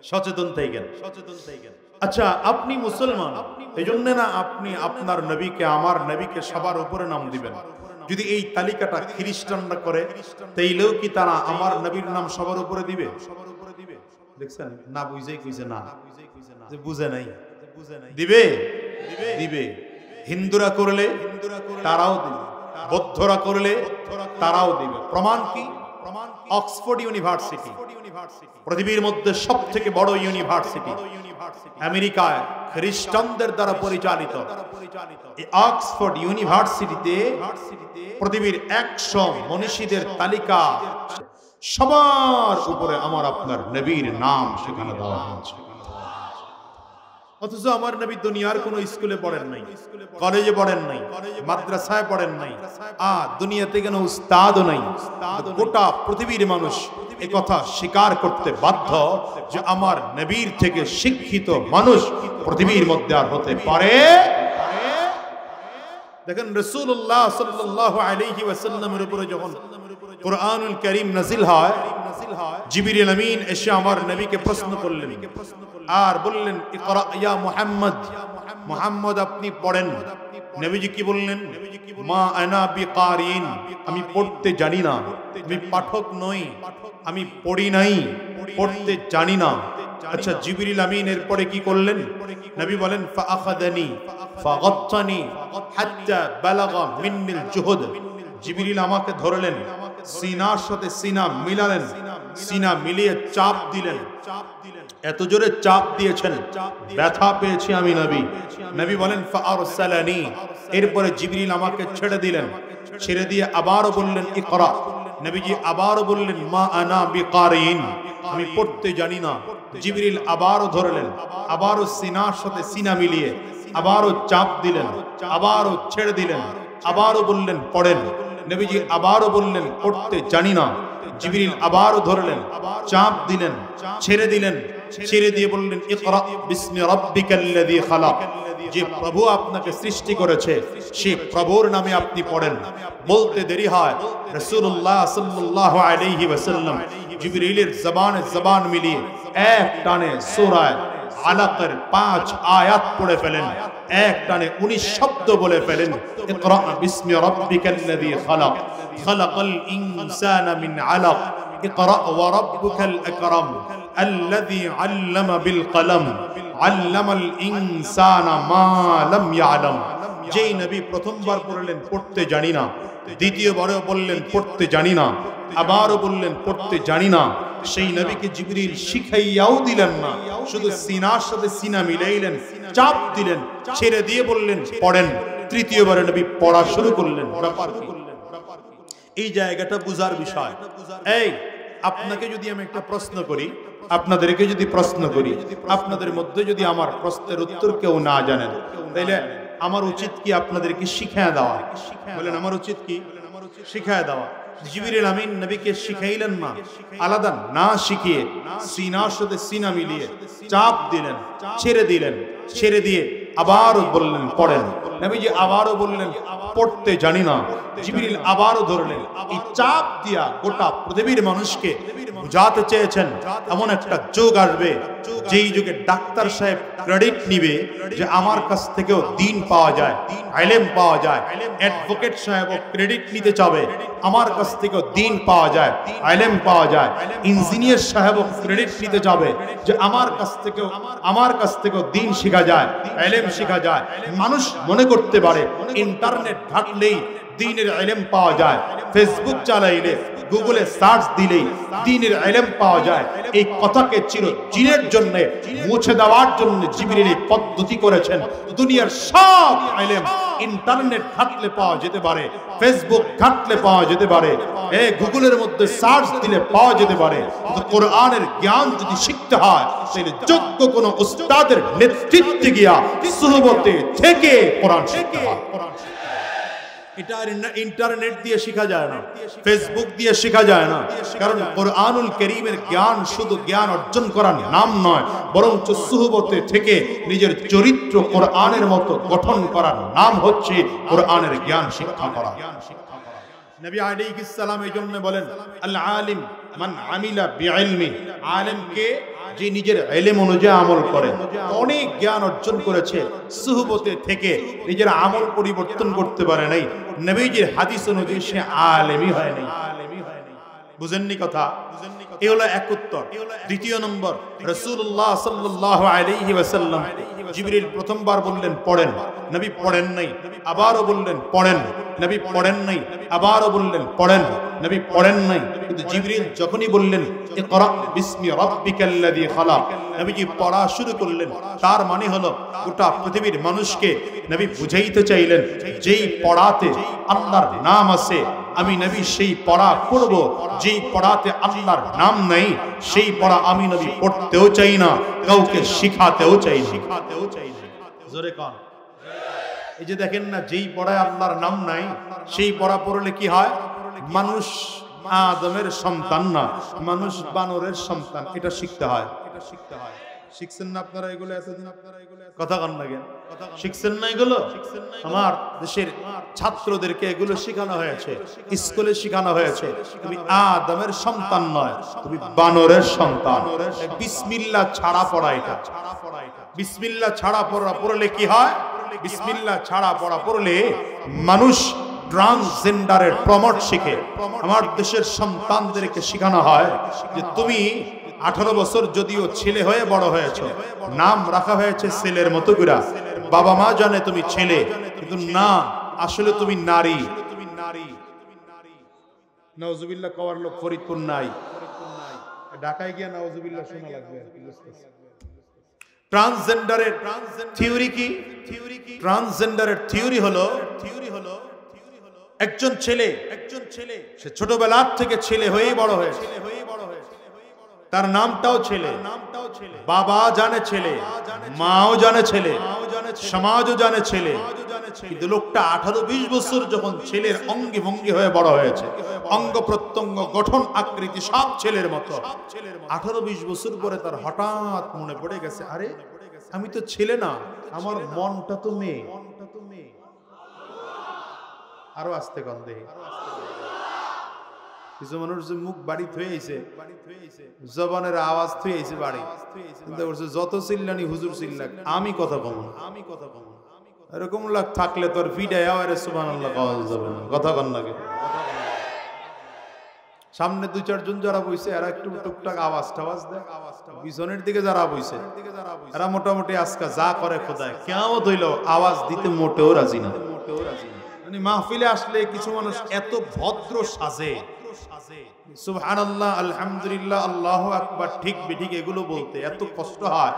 সচেতন থাকেন, সচেতন থাকেন। আচ্ছা আপনি মুসলমান, এজন্য না আপনি আপনার নবীকে, আমার নবীকে সবার উপরে নাম দিবেন। যদি এই তালিকাটা খ্রিস্টানরা করে, তাইলেও কি তারা আমার নবীর নাম সবার উপরে দিবে? দেখছেন না, বুঝেই কইছে না, যে বুঝে নাই, দিবে দিবে। হিন্দুরা করলে তারাও দিবে, বৌদ্ধরা করলে তারাও দিবে। প্রমাণ কি? অক্সফোর্ড ইউনিভার্সিটি পৃথিবীর মধ্যে সবথেকে বড় ইউনিভার্সিটি, আমেরিকায় খ্রিস্টানদের দ্বারা পরিচালিত। এই অক্সফোর্ড ইউনিভার্সিটিতে পৃথিবীর 100 মনীষীদের তালিকা, সবার উপরে আমার আপনার নবীর নাম সেখানে দেওয়া হয়েছে। অথচ আমার নবী দুনিয়ার কোন স্কুলে পড়েন নাই, কলেজে পড়েন নাই, মাদ্রাসায় পড়েন নাই, দুনিয়াতে কেন উস্তাদও নাই। গোটা পৃথিবীর মানুষ একথা স্বীকার করতে বাধ্য যে আমার নবীর থেকে শিক্ষিত মানুষ পৃথিবীর মধ্যে আর হতে পারে। দেখেন রাসূলুল্লাহ সাল্লাল্লাহু আলাইহি ওয়াসাল্লামের উপরে যখন কুরআনুল কারীম নাযিল হয়, জিবরিল আমিন এসে আমার নবীকে প্রশ্ন করলেন আর বললেন ইকরা ইয়া মুহাম্মদ, মুহাম্মদ আপনি পড়েন। নবীজি কি বললেন? মা আনা বিকারিন, আমি পড়তে জানি না, আমি পাঠক নই, আমি পড়ি নাই, পড়তে জানি না। আচ্ছা জিবরিল আমিন এরপরে কি করলেন? নবী বলেন ফাআখাযানি ফাগাত্তানি হাত্তা বালাগা মিন্নিল জুহুদ। জিবরিল আমাকে ধরলেন, সিনার সাথে সিনা মিলালেন, সিনা মিলিয়ে চাপ দিলেন, এত জোরে চাপ দিয়েছেন ব্যথা পেয়েছি আমি নবী। নবী বলেন ফাআরসালানি, এরপরে জিবরিল আমাকে ছেড়ে দিলেন, ছেড়ে দিয়ে আবারও বললেন ইকরা। নবীজি আবারও বললেন মা আনা বিকারিন, আমি পড়তে জানি না। জিবরিল আবারও ধরলেন, আবারও সিনার সাথে সিনা মিলিয়ে আবারও চাপ দিলেন, আবারও ছেড়ে দিলেন, আবারও বললেন পড়েন। নবীজি আবারও বললেন পড়তে জানি না। জিবরিল আবারও ধরলেন, চাপ দিলেন, ছেড়ে দিলেন, ছেড়ে দিয়ে বললেন ইকরা বিসমি রাব্বিকাল্লাযী খালাক। যে প্রভু আপনাকে সৃষ্টি করেছে সেই প্রভুর নামে আপনি পড়েন। বলতে দেরি হয়, রাসূলুল্লাহ সাল্লাল্লাহু আলাইহি ওয়াসাল্লাম জিবরিলের জবান মিলিয়ে এক টানে সূরা আলাকের 5 আয়াত পড়ে ফেলেন, এক টানে 19 শব্দ বলে ফেলেন। ইকরা বিসমি রাব্বিকাল্লাযী খালাক, খালাকাল ইনসানা মিন আলাক, ইকরা ওয়া রাব্বুকাল আকরাম আল্লাযী আল্লামা বিল কলম আল্লামাল ইনসানা মা লাম ইয়ালাম। যেই নবী প্রথমবার পড়লেন পড়তে জানি না, দ্বিতীয়বারও বললেন পড়তে জানি না, আবারও বললেন পড়তে জানি না, সেই নবীকে জিবরিল শিখাইয়াও দিলেন না, শুধু সিনার সাথে সিনা মিলাইলেন, চাপ দিলেন, ছেড়ে দিয়ে বললেন পড়েন। তৃতীয়বারে নবী পড়া শুরু করলেন। ব্যাপার কি? এই জায়গাটা বুঝার বিষয়। এই আপনাকে যদি আমি একটা প্রশ্ন করি, আপনাদেরকে যদি প্রশ্ন করি, আপনাদের মধ্যে যদি আমার প্রশ্নের উত্তর কেউ না জানেন, তাইলে আমার উচিত কি আপনাদেরকে শিখায় দেওয়া? বলেন আমার উচিত কি? শিখায় দেওয়া। জিবরিল আমিন নবীকে শিখাইলেন না, আলাদা না শিখিয়ে সিনার সাথে সিনা মিলিয়ে চাপ দিলেন, ছেড়ে দিলেন, ছেড়ে দিয়ে আবারও বললেন পড়েন। নবীজি আবারও বললেন পড়তে জানি না। জিবরিল আবারও ধরলেন। এই চাপ দিয়া গোটা পৃথিবীর মানুষকে বুঝাতে চেয়েছেন এমন একটা যুগ আসবে, যেই যুগে ডাক্তার সাহেব ক্রেডিট নিবে যে আমার কাছ থেকেও দিন পাওয়া যায়, ইলম পাওয়া যায়। অ্যাডভোকেট সাহেবও ক্রেডিট নিতে চাবে, আমার কাছ থেকেও দিন পাওয়া যায়, ইলম পাওয়া যায়। ইঞ্জিনিয়ার সাহেবও ক্রেডিট নিতে যাবে যে আমার কাছ থেকেও দিন শেখা যায়, ইলম শেখা যায়। মানুষ মনে করতে পারে ইন্টারনেট ঘাটলেই দ্বীনের ইলম পাওয়া যায়, ফেসবুক চালাইলে, গুগলে সার্চ দিলেই দ্বীনের ইলম পাওয়া যায়। এই কথাকে চিরদিনের জন্য মুছে দেওয়ার জন্য জিবরিল এই পদ্ধতি করেছেন। দুনিয়ার সব ইলম ইন্টারনেট ঘাটলে পাওয়া যেতে পারে, ফেসবুক ঘাটলে পাওয়া যেতে পারে, গুগলের মধ্যে সার্চ দিলে পাওয়া যেতে পারে। কিন্তু কোরআনের জ্ঞান যদি শিখতে হয় তাহলে যোগ্য কোনো উস্তাদের নেতৃত্বে গিয়া সুহবতে থেকে কোরআন শিখতে হয়। এটা ইন্টারনেট দিয়ে শেখা যায় না, ফেসবুক দিয়ে শেখা যায় না। কারণ কোরআনুল কারীমের জ্ঞান শুধু জ্ঞান অর্জন করার নাম নয়, বরং সুহবতে থেকে নিজের চরিত্র কোরআনের মতো গঠন করার নাম হচ্ছে কোরআনের জ্ঞান শিক্ষা করা। নবী আলাইহিস সালাম এই জন্য বলেন আল আলিম মান আমিলা বিইলমি, আলেমকে যে নিজের ইলম অনুযায়ী আমল করে। অনেক জ্ঞান অর্জন করেছে, সুহবতে থেকে নিজের আমল পরিবর্তন করতে পারে নাই, নবীজির হাদিস অনুযায়ী সে আলেমই হয় নাই। বুঝেননি কথা? এই হলো এক উত্তর। দ্বিতীয় নম্বর, রাসূলুল্লাহ সাল্লাল্লাহু আলাইহি ওয়াসাল্লাম জিবরিল প্রথমবার বললেন পড়েন, নবী পড়েন নাই, আবারও বললেন পড়েন, নবী পড়েন নাই, আবারও বললেন পড়েন, নবী পড়েন নাই। কিন্তু জিবরিল যখনই বললেন ইকরা বিসমি রাব্বিকাল্লাযী খালাক, নবীজি পড়া শুরু করলেন। তার মানে হলো গোটা পৃথিবীর মানুষকে নবী বুঝাইতে চাইলেন যেই পড়াতে আল্লাহর নাম আছে, আমি নবী সেই পড়া পড়ব। যেই পড়াতে আল্লাহর নাম নাই সেই পড়া আমি নবী পড়তেও চাই না, কাউকে শিখাতেও চাই না। জোরে কোন? এই যে দেখেন না, যেই পড়ায় আল্লাহর নাম নাই সেই পড়া পড়লে কি হয়? মানুষ আদমের সন্তান না, মানুষ বানরের সন্তান। এটা শিখতে হয়। শিখছেন না আপনারা এগুলো? এতদিন কথা কন না কেন? শিখছেন না এগুলো? আমার দেশের ছাত্রদেরকে এগুলো শেখানো হয়েছে, স্কুলে শেখানো হয়েছে। তুমি আদমের সন্তান নয়, তুমি বানরের সন্তান। বিসমিল্লাহ ছাড়া পড়া এটা। বিসমিল্লাহ ছাড়া পড়া পড়লে কি হয়? বিসমিল্লাহ ছাড়া পড়া পড়লে মানুষ ট্রান্সজেন্ডারের প্রমোট শিখে। আমার দেশের সন্তানদেরকে শেখানো হয় যে তুমি 18 বছর যদিও ছেলে হয়ে বড় হয়েছো, নাম রাখা হয়েছে ছেলের মতো করে, বাবা মা জানে তুমি ছেলে, কিন্তু না, আসলে তুমি নারী। নাউজুবিল্লাহ কওয়ার লোক ফরিদপুর নাই, ঢাকায় গিয়া নাউজুবিল্লাহ শোনা লাগবে। ট্রান্সজেন্ডারের থিওরি কি? ট্রান্সজেন্ডারের থিওরি হলো একজন ছেলে সে ছোটবেলার থেকে ছেলে হয়েই বড় হয়েছে, তার নামটাও ছেলে, বাবা জানে ছেলে, মাও জানে ছেলে, সমাজও জানে ছেলে, কিন্তু লোকটা 18-20 বছর যখন ছেলের অঙ্গে ভঙ্গি হয়ে বড় হয়েছে, অঙ্গ প্রত্যঙ্গ গঠন আকৃতি সব ছেলের মতো, 18-20 বছর পরে তার হঠাৎ মনে পড়ে গেছে, আরে আমি তো ছেলে না, আমার মনটা তো মেয়ে। আরো আস্তে গন্ধে কিছু মানুষ যে মুখ বাড়ি থুয়েছে, জবানের আওয়াজ থুয়েছে বাড়ি, যত চিল্লানি হুজুর চিল্লাক, আমি কথা কম না, এরকম লাগ থাকলে তোর ফিডায় আওয়ারে সুবহানাল্লাহ কওয়া যাবে না, কথা কন নাকি? সামনে 2-4 জন যারা বইছে এরা একটু টুকটাক আওয়াজ টাওয়াজ দেয়, পিছনের দিকে যারা বইছে এরা মোটামুটি আজকা যা করে খোদায় কিয়ামত হইল আওয়াজ দিতে মোটেও রাজি না। মানে মাহফিলে আসলে কিছু মানুষ এত ভদ্র সাজে, সুবহানাল্লাহ আলহামদুলিল্লাহ আল্লাহু আকবার ঠিক বেঠিক এগুলো বলতে এত কষ্ট হয়,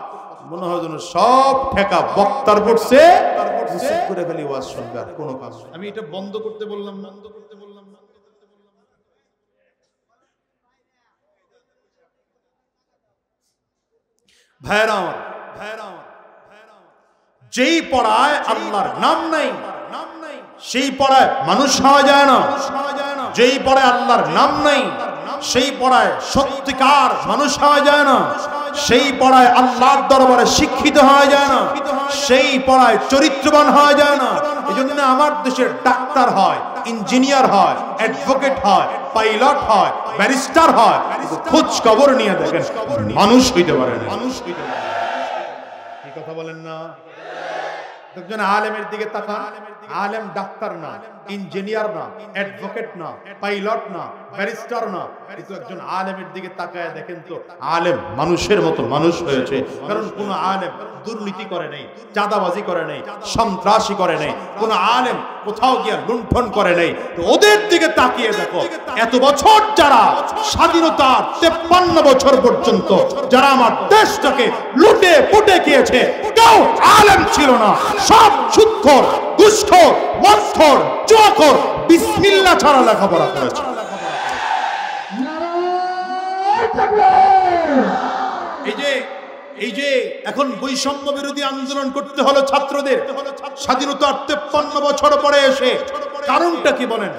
মনে হয় যেন সব ঠেকা বক্তার পড়ছে, রিসিভ করে খালি ওয়াজ শুনবে আর কোনো কাজ। আমি এটা বন্ধ করতে বললাম না, ভাইরা আমার, যেই পড়ায় আল্লাহর নাম নাই সেই পড়ায় মানুষ হওয়া যায় না, যেই পড়ায় আল্লাহর নাম নাই সেই পড়ায় সত্যিকার মানুষ হওয়া যায় না, সেই পড়ায় আল্লাহর দরবারে শিক্ষিত হওয়া যায় না, সেই পড়ায় চরিত্রবান হওয়া যায় না। এই জন্য আমার দেশে ডাক্তার হয়, ইঞ্জিনিয়ার হয়, অ্যাডভোকেট হয়, পাইলট হয়, ব্যারিস্টার হয়, খোঁজ খবর নিয়ে দেখেন মানুষ হইতে পারে না। কি কথা বলেন না? একজন আলেমের দিকে তাকান, আলেম ডাক্তার না, ইঞ্জিনিয়ার না, অ্যাডভোকেট না, পাইলট না, ব্যারিস্টার না, কিন্তু একজন আলেমের দিকে তাকায় দেখেন তো আলেম মানুষের মতো মানুষ হয়েছে। কারণ কোন আলেম দুর্নীতি করে নাই, চাঁদাবাজি করে নাই, সন্ত্রাসী করে নাই, কোন আলেম কোথাও গিয়ে লুণ্ঠন করে নাই। তো ওদের দিকে তাকিয়ে দেখো, এত বছর যারা স্বাধীনতার 53 বছর পর্যন্ত যারা আমার দেশটাকে লুটে পুটে খেয়েছে, কেউ আলেম ছিল না, সব সুদখোর, ঘুষখোর, মদখোর, জুয়াখোর, বিসমিল্লাহ ছাড়া লেখাপড়া করেছে। এই যে এখন বৈষম্য বিরোধী আন্দোলন করতে হলো ছাত্রদের স্বাধীনতার 53 বছর পরে এসে, কারণটা কি বলেন?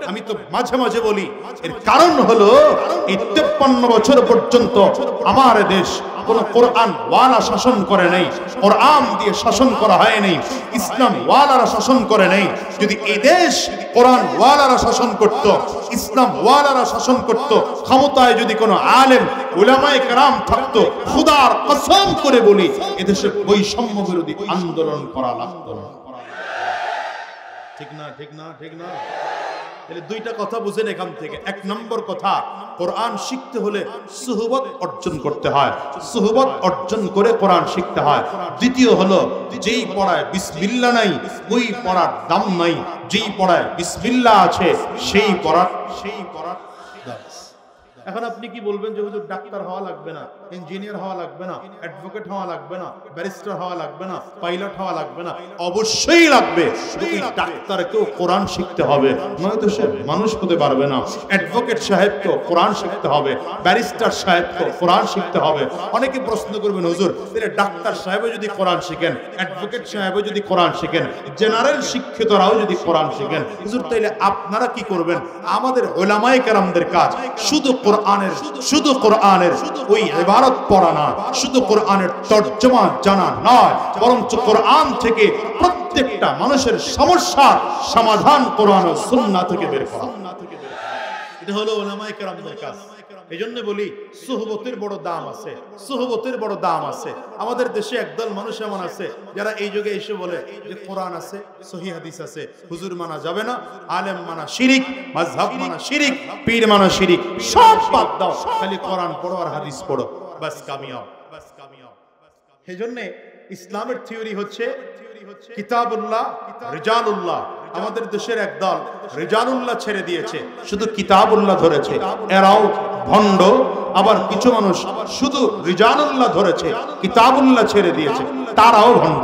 আমি তো মাঝে মাঝে বলি এর কারণ হলো এই 53 বছর পর্যন্ত আমার দেশ কোন কোরআন ওয়ালা শাসন করে নাই, কোরআন দিয়ে শাসন করা হয় নাই, ইসলাম ওয়ালারা শাসন করে নাই। যদি এই দেশ কোরআন ওয়ালারা শাসন করত, ইসলাম ওয়ালারা শাসন করত, ক্ষমতায় যদি কোনো আলেম উলামায়ে কেরাম থাকতো, খোদার কসম করে বলি এদেশে বৈষম্য বিরোধী আন্দোলন করা লাগতো না। ঠিক না? ঠিক না? ঠিক না? তাহলে দুইটা কথা বুঝেন এখান থেকে। এক নম্বর কথা, কোরআন শিখতে হলে সুহবত অর্জন করতে হয়, সুহবত অর্জন করে কোরআন শিখতে হয়। দ্বিতীয় হলো যেই পড়ায় বিসমিল্লাহ নাই ওই পড়ার দাম নাই, যেই পড়ায় বিসমিল্লাহ আছে সেই পড়ার এখন আপনি কি বলবেন যে হুজুর ডাক্তার হওয়া লাগবে না, ইঞ্জিনিয়ার হওয়া লাগবে না, অ্যাডভোকেট হওয়া লাগবে না, ব্যারিস্টার হওয়া লাগবে না, পাইলট হওয়া লাগবে না? অবশ্যই লাগবে। এই ডাক্তারকেও কোরআন শিখতে হবে, নয়তো সে মানুষ হতে পারবে না। অ্যাডভোকেট সাহেবকেও কোরআন শিখতে হবে, ব্যারিস্টার সাহেবকেও কোরআন শিখতে হবে। অনেকে প্রশ্ন করবেন হুজুর তাহলে ডাক্তার সাহেবও যদি কোরআন শিখেন, অ্যাডভোকেট সাহেবও যদি কোরআন শিখেন, জেনারেল শিক্ষিতরাও যদি কোরআন শিখেন, হুজুর তাইলে আপনারা কি করবেন? আমাদের উলামায়ে কেরামদের কাজ শুধু কোরআনের ওই ইবারত পড়া না, শুধু কোরআনের তরজমা জানা নয়, বরঞ্চ কোরআন থেকে প্রত্যেকটা মানুষের সমস্যার সমাধান কোরআন ও সুন্নাহ থেকে বের করা। এটা হলো উলামায়ে কেরামদের কাজ। এজন্য বলি সুহবতের বড় দাম আছে, সুহবতের বড় দাম আছে। আমাদের দেশে একদল মানুষ এমন আছে যারা এই যুগে এসে বলে যে কোরআন আছে, সহিহ হাদিস আছে, হুজুর মানা যাবে না, আলেম মানা শিরিক, মাযহাব মানা শিরিক, পীর মানা শিরিক, সব বাদ দাও, খালি কোরআন পড়ো আর হাদিস পড়ো, বাস কামিয়াব। এজন্য ইসলামের থিওরি হচ্ছে কিতাবুল্লাহ, রিজালুল্লাহ। আমাদের দেশের একদল রিজালুল্লাহ ছেড়ে দিয়েছে, শুধু কিতাবুল্লাহ ধরেছে, এরাও ভণ্ড। আবার কিছু মানুষ শুধু রিজালুল্লাহ ধরেছে, কিতাবুল্লাহ ছেড়ে দিয়েছে, তারাও ভণ্ড।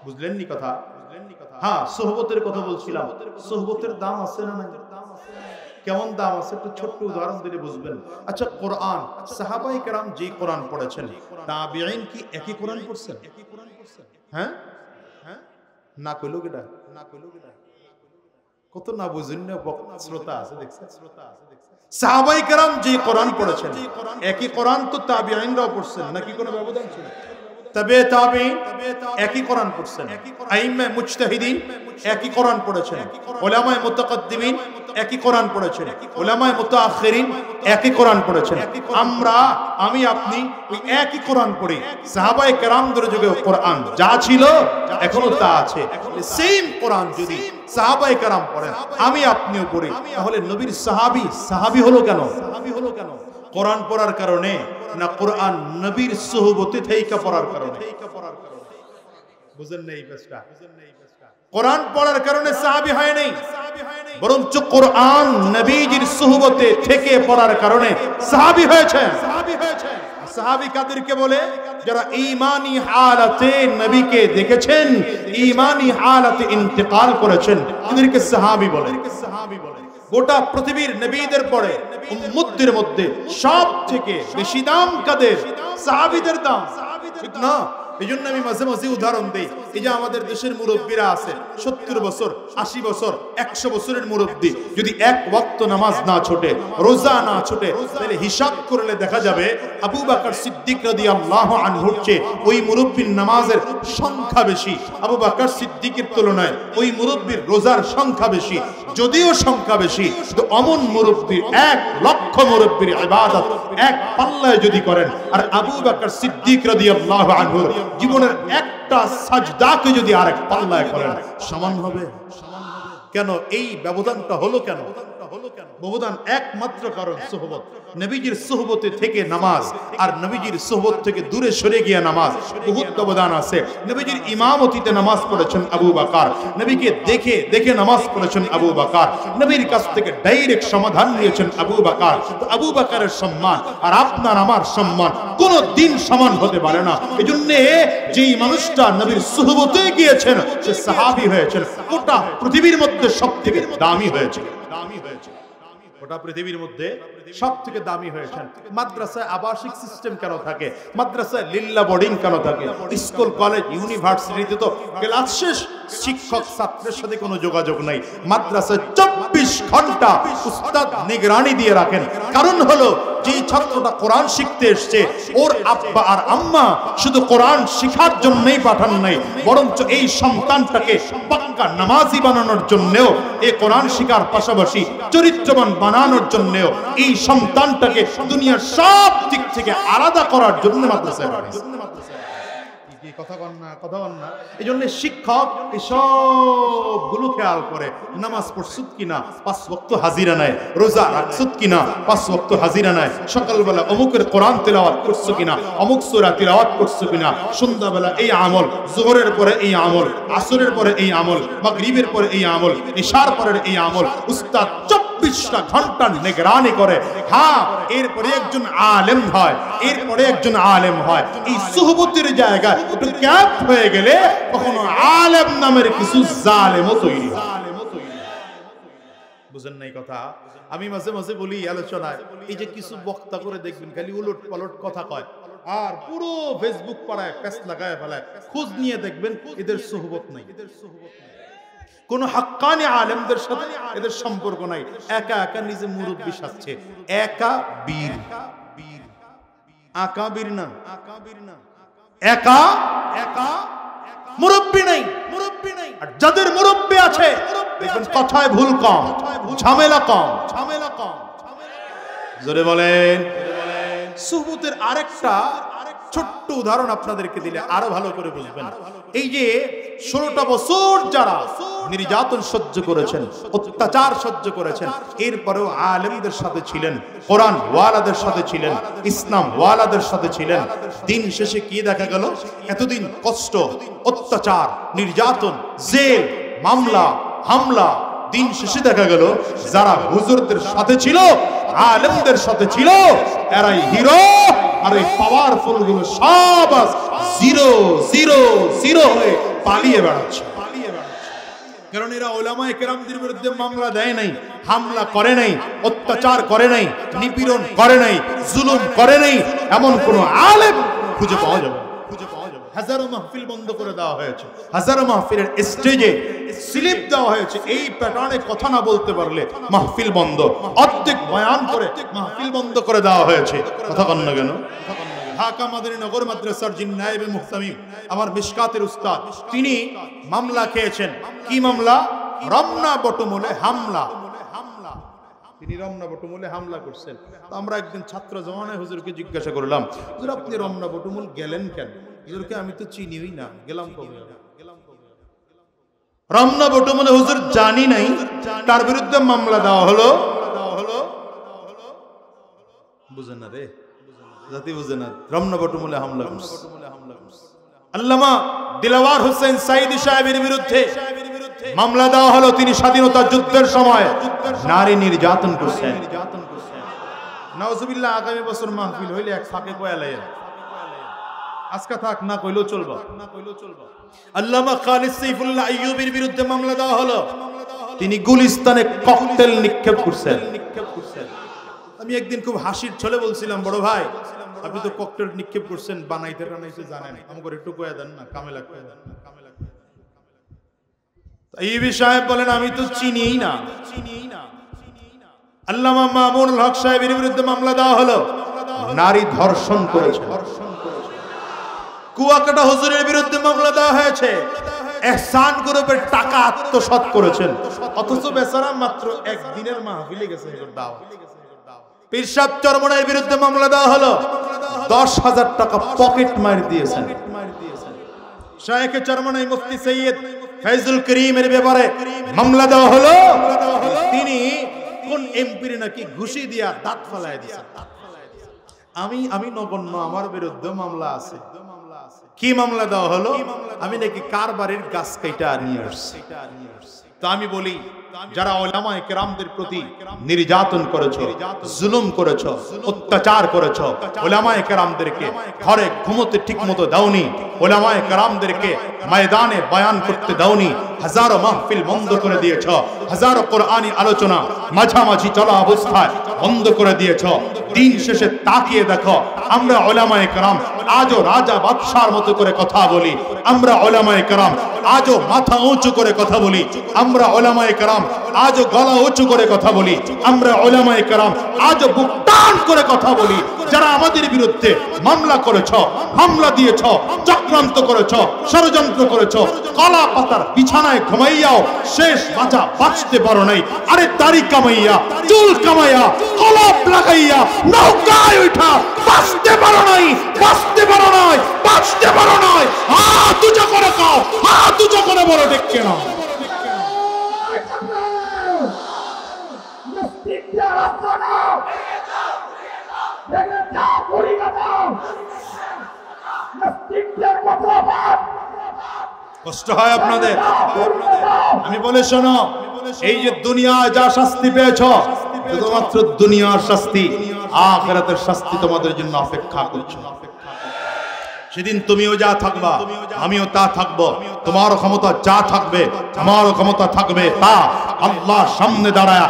বুঝলেন নি কথা? হ্যাঁ, সোহবতের কথা বলছিলাম। সোহবতের দাম আছে না নাই? কেমন দাম আছে একটু ছোট্ট উদাহরণ দিলে বুঝবেন। আচ্ছা, কোরআন সাহাবায়ে কেরাম যে কোরআন পড়েছেন, তাবেঈন কি একই কোরআন পড়ছেন? হ্যাঁ, না কইলো কেডা কত না বুঝেন না শ্রোতা আছে দেখছেন সাহাবায়ে কেরাম যে কোরআন পড়েছেন একই কোরআন তো তাবিঈনরাও পড়ছেন নাকি কোনো ব্যবধান ছিল তবে তাবিঈন একই কোরআন পড়ছেন আইম্মা মুজতাহিদিন একই কোরআন পড়েছেন উলামায়ে মুতাকাদ্দিমিন একই কোরআন পড়েছেন উলামায়ে মুতাআখিরিন একই কোরআন পড়েছেন আমি আপনি ওই একই কোরআন পড়ি সাহাবায়ে কেরামদের যুগে কোরআন যা ছিল এখনো তা আছে সেম কোরআন যদি সাহাবায়ে কেরাম পড়েন আমি আপনিও পড়ি তাহলে নবীর সাহাবী হলো কেন কোরআন পড়ার কারণে না কোরআন নবীর সুহবতে থেকে পড়ার কারণে বুঝেন নাই বেশটা কোরআন পড়ার কারণে সাহাবী হয় নাই বরঞ্চ কোরআন নবীজির সুহবতে থেকে পড়ার কারণে সাহাবী হয়েছে সাহাবী কাদেরকে বলে যারা ঈমানি হালাতে নবীকে দেখেছেন ঈমানি হালাতে ইন্তেকাল করেছেন এদেরকে সাহাবী বলে গোটা পৃথিবীর নবীদের পরে উম্মতদের মধ্যে সবথেকে বেশি দাম কাদের সাহাবীদের দাম ঠিক না এইজন্য আমি মাঝে মাঝে উদাহরণ দেই এই যে আমাদের দেশের মুরব্বীরা আছে 70 বছর 80 বছর 100 বছরের মুরব্বী যদি এক ওয়াক্ত নামাজ না ছোটে রোজা না ছোটে তাহলে হিসাব করলে দেখা যাবে আবু বকর সিদ্দিক রাদিয়াল্লাহু আনহুর চেয়ে ওই মুরব্বীর নামাজের সংখ্যা বেশি আবু বকর সিদ্দিকের তুলনায় ওই মুরব্বীর রোজার সংখ্যা বেশি যদিও সংখ্যা বেশি তো অমন মুরব্বীর 1 লক্ষ মুরব্বীর ইবাদত এক পাল্লায় যদি করেন আর আবু বকর সিদ্দিক রাদিয়াল্লাহু আনহু জীবনের একটা সাজদাকে যদি আরেক পাল্লায় করেন সমান হবে কেন এই ব্যবধানটা হলো কেন ব্যবধান একমাত্র কারণ সুহবত নবীজির সুহবতে থেকে নামাজ আর নবীজির সুহবত থেকে দূরে সরে গিয়ে নামাজ বহুত ব্যবধান আছে নবীজির ইমামতিতে নামাজ পড়েছেন আবু বকর নবীকে দেখে দেখে নামাজ পড়েছেন আবু বকর নবীর কাছ থেকে ডাইরেক্ট সমাধান নিয়েছেন আবু বকর তো আবু বকরের সম্মান আর আপনার আমার সম্মান কোনো দিন সমান হতে পারে না এজন্য যেই মানুষটা নবীর সুহবতে গিয়েছেন সে সাহাবী হয়েছেন গোটা পৃথিবীর মধ্যে সবথেকে দামি হয়েছে গোটা পৃথিবীর মধ্যে সবথেকে দামি হয়েছেন মাদ্রাসায় আবাসিক সিস্টেম কেন থাকে মাদ্রাসায় লিল্লা বোর্ডিং কেন থাকে স্কুল কলেজ ইউনিভার্সিটিতে তো ক্লাস শেষ শিক্ষক ছাত্রের সাথে কোনো যোগাযোগ নাই মাদ্রাসায় 24 ঘন্টা উস্তাদ নিগরানি দিয়ে রাখেন কারণ হলো যে ছাত্রটা কোরআন শিখতে এসেছে ওর আব্বা আর আম্মা শুধু কোরআন শেখার জন্যই পাঠান নাই বরঞ্চ এই সন্তানটাকে পাক্কা নামাজি বানানোর জন্যও এই কোরআন শেখার পাশাপাশি চরিত্রবান বানানোর জন্যও এই সন্তানটাকে দুনিয়ার সব দিক থেকে আলাদা করার জন্য মাদ্রাসায় পাঠায় কথা কন না এই জন্য শিক্ষক এই সবগুলো খেয়াল করে নামাজ পড়ছুত কিনা 5 ওয়াক্ত হাজিরা নাই রোজা রাখছুত কিনা 5 ওয়াক্ত হাজিরা নাই সকালবেলা অমুকের কোরআন তেলাওয়াত করছো কিনা অমুক সূরা তেলাওয়াত করছো কিনা সন্ধ্যাবেলা এই আমল যোহরের পরে এই আমল আসরের পরে এই আমল মাগরিবের পরে এই আমল ইশার পরে এই আমল উস্তাদ 24টা ঘন্টা নিগরানি করে হ্যাঁ এরপরে একজন আলেম হয় এই সুহবতের জায়গায় একটু গ্যাপ হয়ে গেলে কখনো আলেম নামের কিছু জালেমও তৈরি হয় বুঝেন নাই কথা আমি মাঝে মাঝে বলি আলোচনায় এই যে কিছু বক্তা করে দেখবেন খালি উলট পালট কথা কয় আর পুরো ফেসবুক পাড়ায় পেস লাগায় ফেলায় খোঁজ নিয়ে দেখবেন এদের সুহবত নাই কোন হাক্কানি আলেমদের সাথে এদের সম্পর্ক নাই একা একা নিজে মুরব্বি সাজছে একা বীর আকাবির না একা মুরব্বি নাই আর যাদের মুরব্বি আছে দেখবেন কথায় ভুল কম ঝামেলা কম জোরে বলেন সুহবতের আরেকটা ছোট্ট উদাহরণ আপনাদেরকে দিলে আরো ভালো করে বুঝবেন এই যে 16টা বছর যারা নির্যাতন সহ্য করেছেন অত্যাচার সহ্য করেছেন এরপরেও আলেমদের সাথে ছিলেন কোরআন ওয়ালাদের সাথে ছিলেন ইসলাম ওয়ালাদের সাথে ছিলেন দিন শেষে কি দেখা গেল এতদিন কষ্ট অত্যাচার নির্যাতন জেল মামলা হামলা দিন শেষে দেখা গেল যারা হুজুরদের সাথে ছিল আলেমদের সাথে ছিল এরাই হিরো আর এই পাওয়ারফুল গুলো সব জিরো জিরো জিরো হয়ে পালিয়ে বেড়াচ্ছে কারণ এরা উলামায়ে কেরামদের বিরুদ্ধে মামলা দেয় নাই হামলা করে নাই অত্যাচার করে নাই নিপীড়ন করে নাই জুলুম করে নাই এমন কোন আলেম খুঁজে পাওয়া যাবে হাজারো মাহফিল বন্ধ করে দেওয়া হয়েছে, হাজারো মাহফিলের স্টেজে স্লিপ দেওয়া হয়েছে, এই প্যাটার্নে কথা না বলতে পারলে মাহফিল বন্ধ, অর্ধেক বয়ান করে মাহফিল বন্ধ করে দেওয়া হয়েছে। কথা কন না কেন? ঢাকা মাদানী নগর মাদ্রাসার যিনি নায়েবে মুহতামিম, আমার মিশকাতের উস্তাদ, তিনি মামলা খেয়েছেন। কি মামলা? রমনা বটমূলে হামলা। তিনি রমনা বটমূলে হামলা করছেন। তো আমরা একদিন ছাত্র জমানায় হুজুরকে জিজ্ঞাসা করলাম, হুজুর আপনি রমনা বটমূল গেলেন কেন? হুজুরকে আমি তো চিনিই না, গেলাম কবে? রমনা বটমূলে হুজুর জানি নাই, তার বিরুদ্ধে মামলা দেওয়া হলো। বুঝেন না রে, জাতি বুঝে না। রমনা বটমূলে হামলা করছে আল্লামা দিলওয়ার হোসেন সাইদি সাহেবের বিরুদ্ধে মামলা দেওয়া হলো। তিনি স্বাধীনতা যুদ্ধের সময় নারী নির্যাতন করছেন। নাউজুবিল্লাহ, আগামী বছর মাহফিল হইলে এক ফাঁকে কয়ালাইয়া আজকে থাক না কইলেও চলবে। আল্লামা খালিদ সাইফুল্লাহ আইয়ুবীর বিরুদ্ধে মামলা দেওয়া হলো। তিনি গুলিস্তানে ককটেল নিক্ষেপ করছেন। আমি একদিন খুব হাসির ছলে বলছিলাম, বড় ভাই আপনি তো ককটেল নিক্ষেপ করছেন, বানাইতে টানাইতে জানেন, আমাকে একটু কয়া দেন না, কামে লাগবে। আইয়ুবী সাহেব বলেন আমি তো চিনিই না। আল্লামা মামুনুল হক সাহেবের বিরুদ্ধে মামলা দেওয়া হলো, নারী ধর্ষণ করেছে। কুয়াকাটা হুজুরের বিরুদ্ধে মামলা দেওয়া হয়েছে, ইহসান গ্রুপের টাকা আত্মসাৎ করেছেন, অথচ বেচারা মাত্র একদিনের মাহফিলে গেছে দাওয়াত। পীর সাহেব চরমনাইয়ের বিরুদ্ধে মামলা দেওয়া হলো, 10,000 টাকা পকেট মার দিয়েছেন। শায়েখে চরমনাই মুফতি সৈয়দ ফয়জুল করিমের ব্যাপারে মামলা দেওয়া হলো, তিনি কোন এমপির নাকি ঘুষি দিয়া দাঁত ফালায় দিয়েছেন। আমি নগণ্য, আমার বিরুদ্ধে মামলা আছে। কি মামলা দেওয়া হলো? আমি নাকি কার বাড়ির গাছ কাইটা নিয়ে আসছি। তো আমি বলি, যারা উলামায়ে কেরামদের প্রতি নির্যাতন করেছো, জুলুম করেছো, অত্যাচার করেছো, উলামায়ে কেরামদেরকে ঘরে ঘুমোতে ঠিকমতো দাওনি, উলামায়ে কেরামদেরকে ময়দানে বয়ান করতে দাওনি, হাজারো মাহফিল বন্ধ করে দিয়েছো, হাজারো কোরআনী আলোচনা মাঝামাঝি চলা অবস্থায় বন্ধ করে দিয়েছো। দিন শেষে তাকিয়ে দেখো, আমরা উলামায়ে কেরাম আজও রাজা বাদশার মতো করে কথা বলি, আমরা উলামায়ে কেরাম আজও মাথা উঁচু করে কথা বলি, আমরা উলামায়ে কেরাম আজও গলা উঁচু করে কথা বলি, আমরা উলামায়ে কেরাম আজও বুক টান করে কথা বলি। যারা আমাদের বিরুদ্ধে মামলা করেছো, হামলা দিয়েছো, চক্রান্ত করেছো, ষড়যন্ত্র করেছো, কলা পাতার বিছানায় ঘুমাইয়াও শেষ বাঁচা বাঁচতে পারো নাই। আরে দাড়ি কামাইয়া, চুল কামাইয়া, কলপ লাগাইয়া, নৌকায় উঠা বাঁচতে পারো নাই, বাঁচতে পারো নাই, বাঁচতে পারো নাই। হাত উঁচু করে কাও, হাত উঁচু করে বলো ঠিক কেনা। কষ্ট হয় আপনাদের? আমি বলে শোনো, এই যে দুনিয়ায় যা শাস্তি পেয়েছ, শুধুমাত্র দুনিয়ার শাস্তি, আখিরাতের শাস্তি তোমাদের জন্য অপেক্ষা করছে। সেদিন তুমিও যা থাকবা, আমিও তা থাকবো, তোমার ক্ষমতা যা থাকবে, আমারও ক্ষমতা থাকবে তা। আল্লাহর সামনে দাঁড়ায়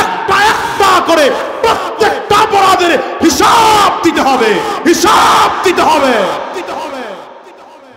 একটা একটা করে প্রত্যেকটা অপরাধের হিসাব দিতে হবে, হিসাব দিতে হবে।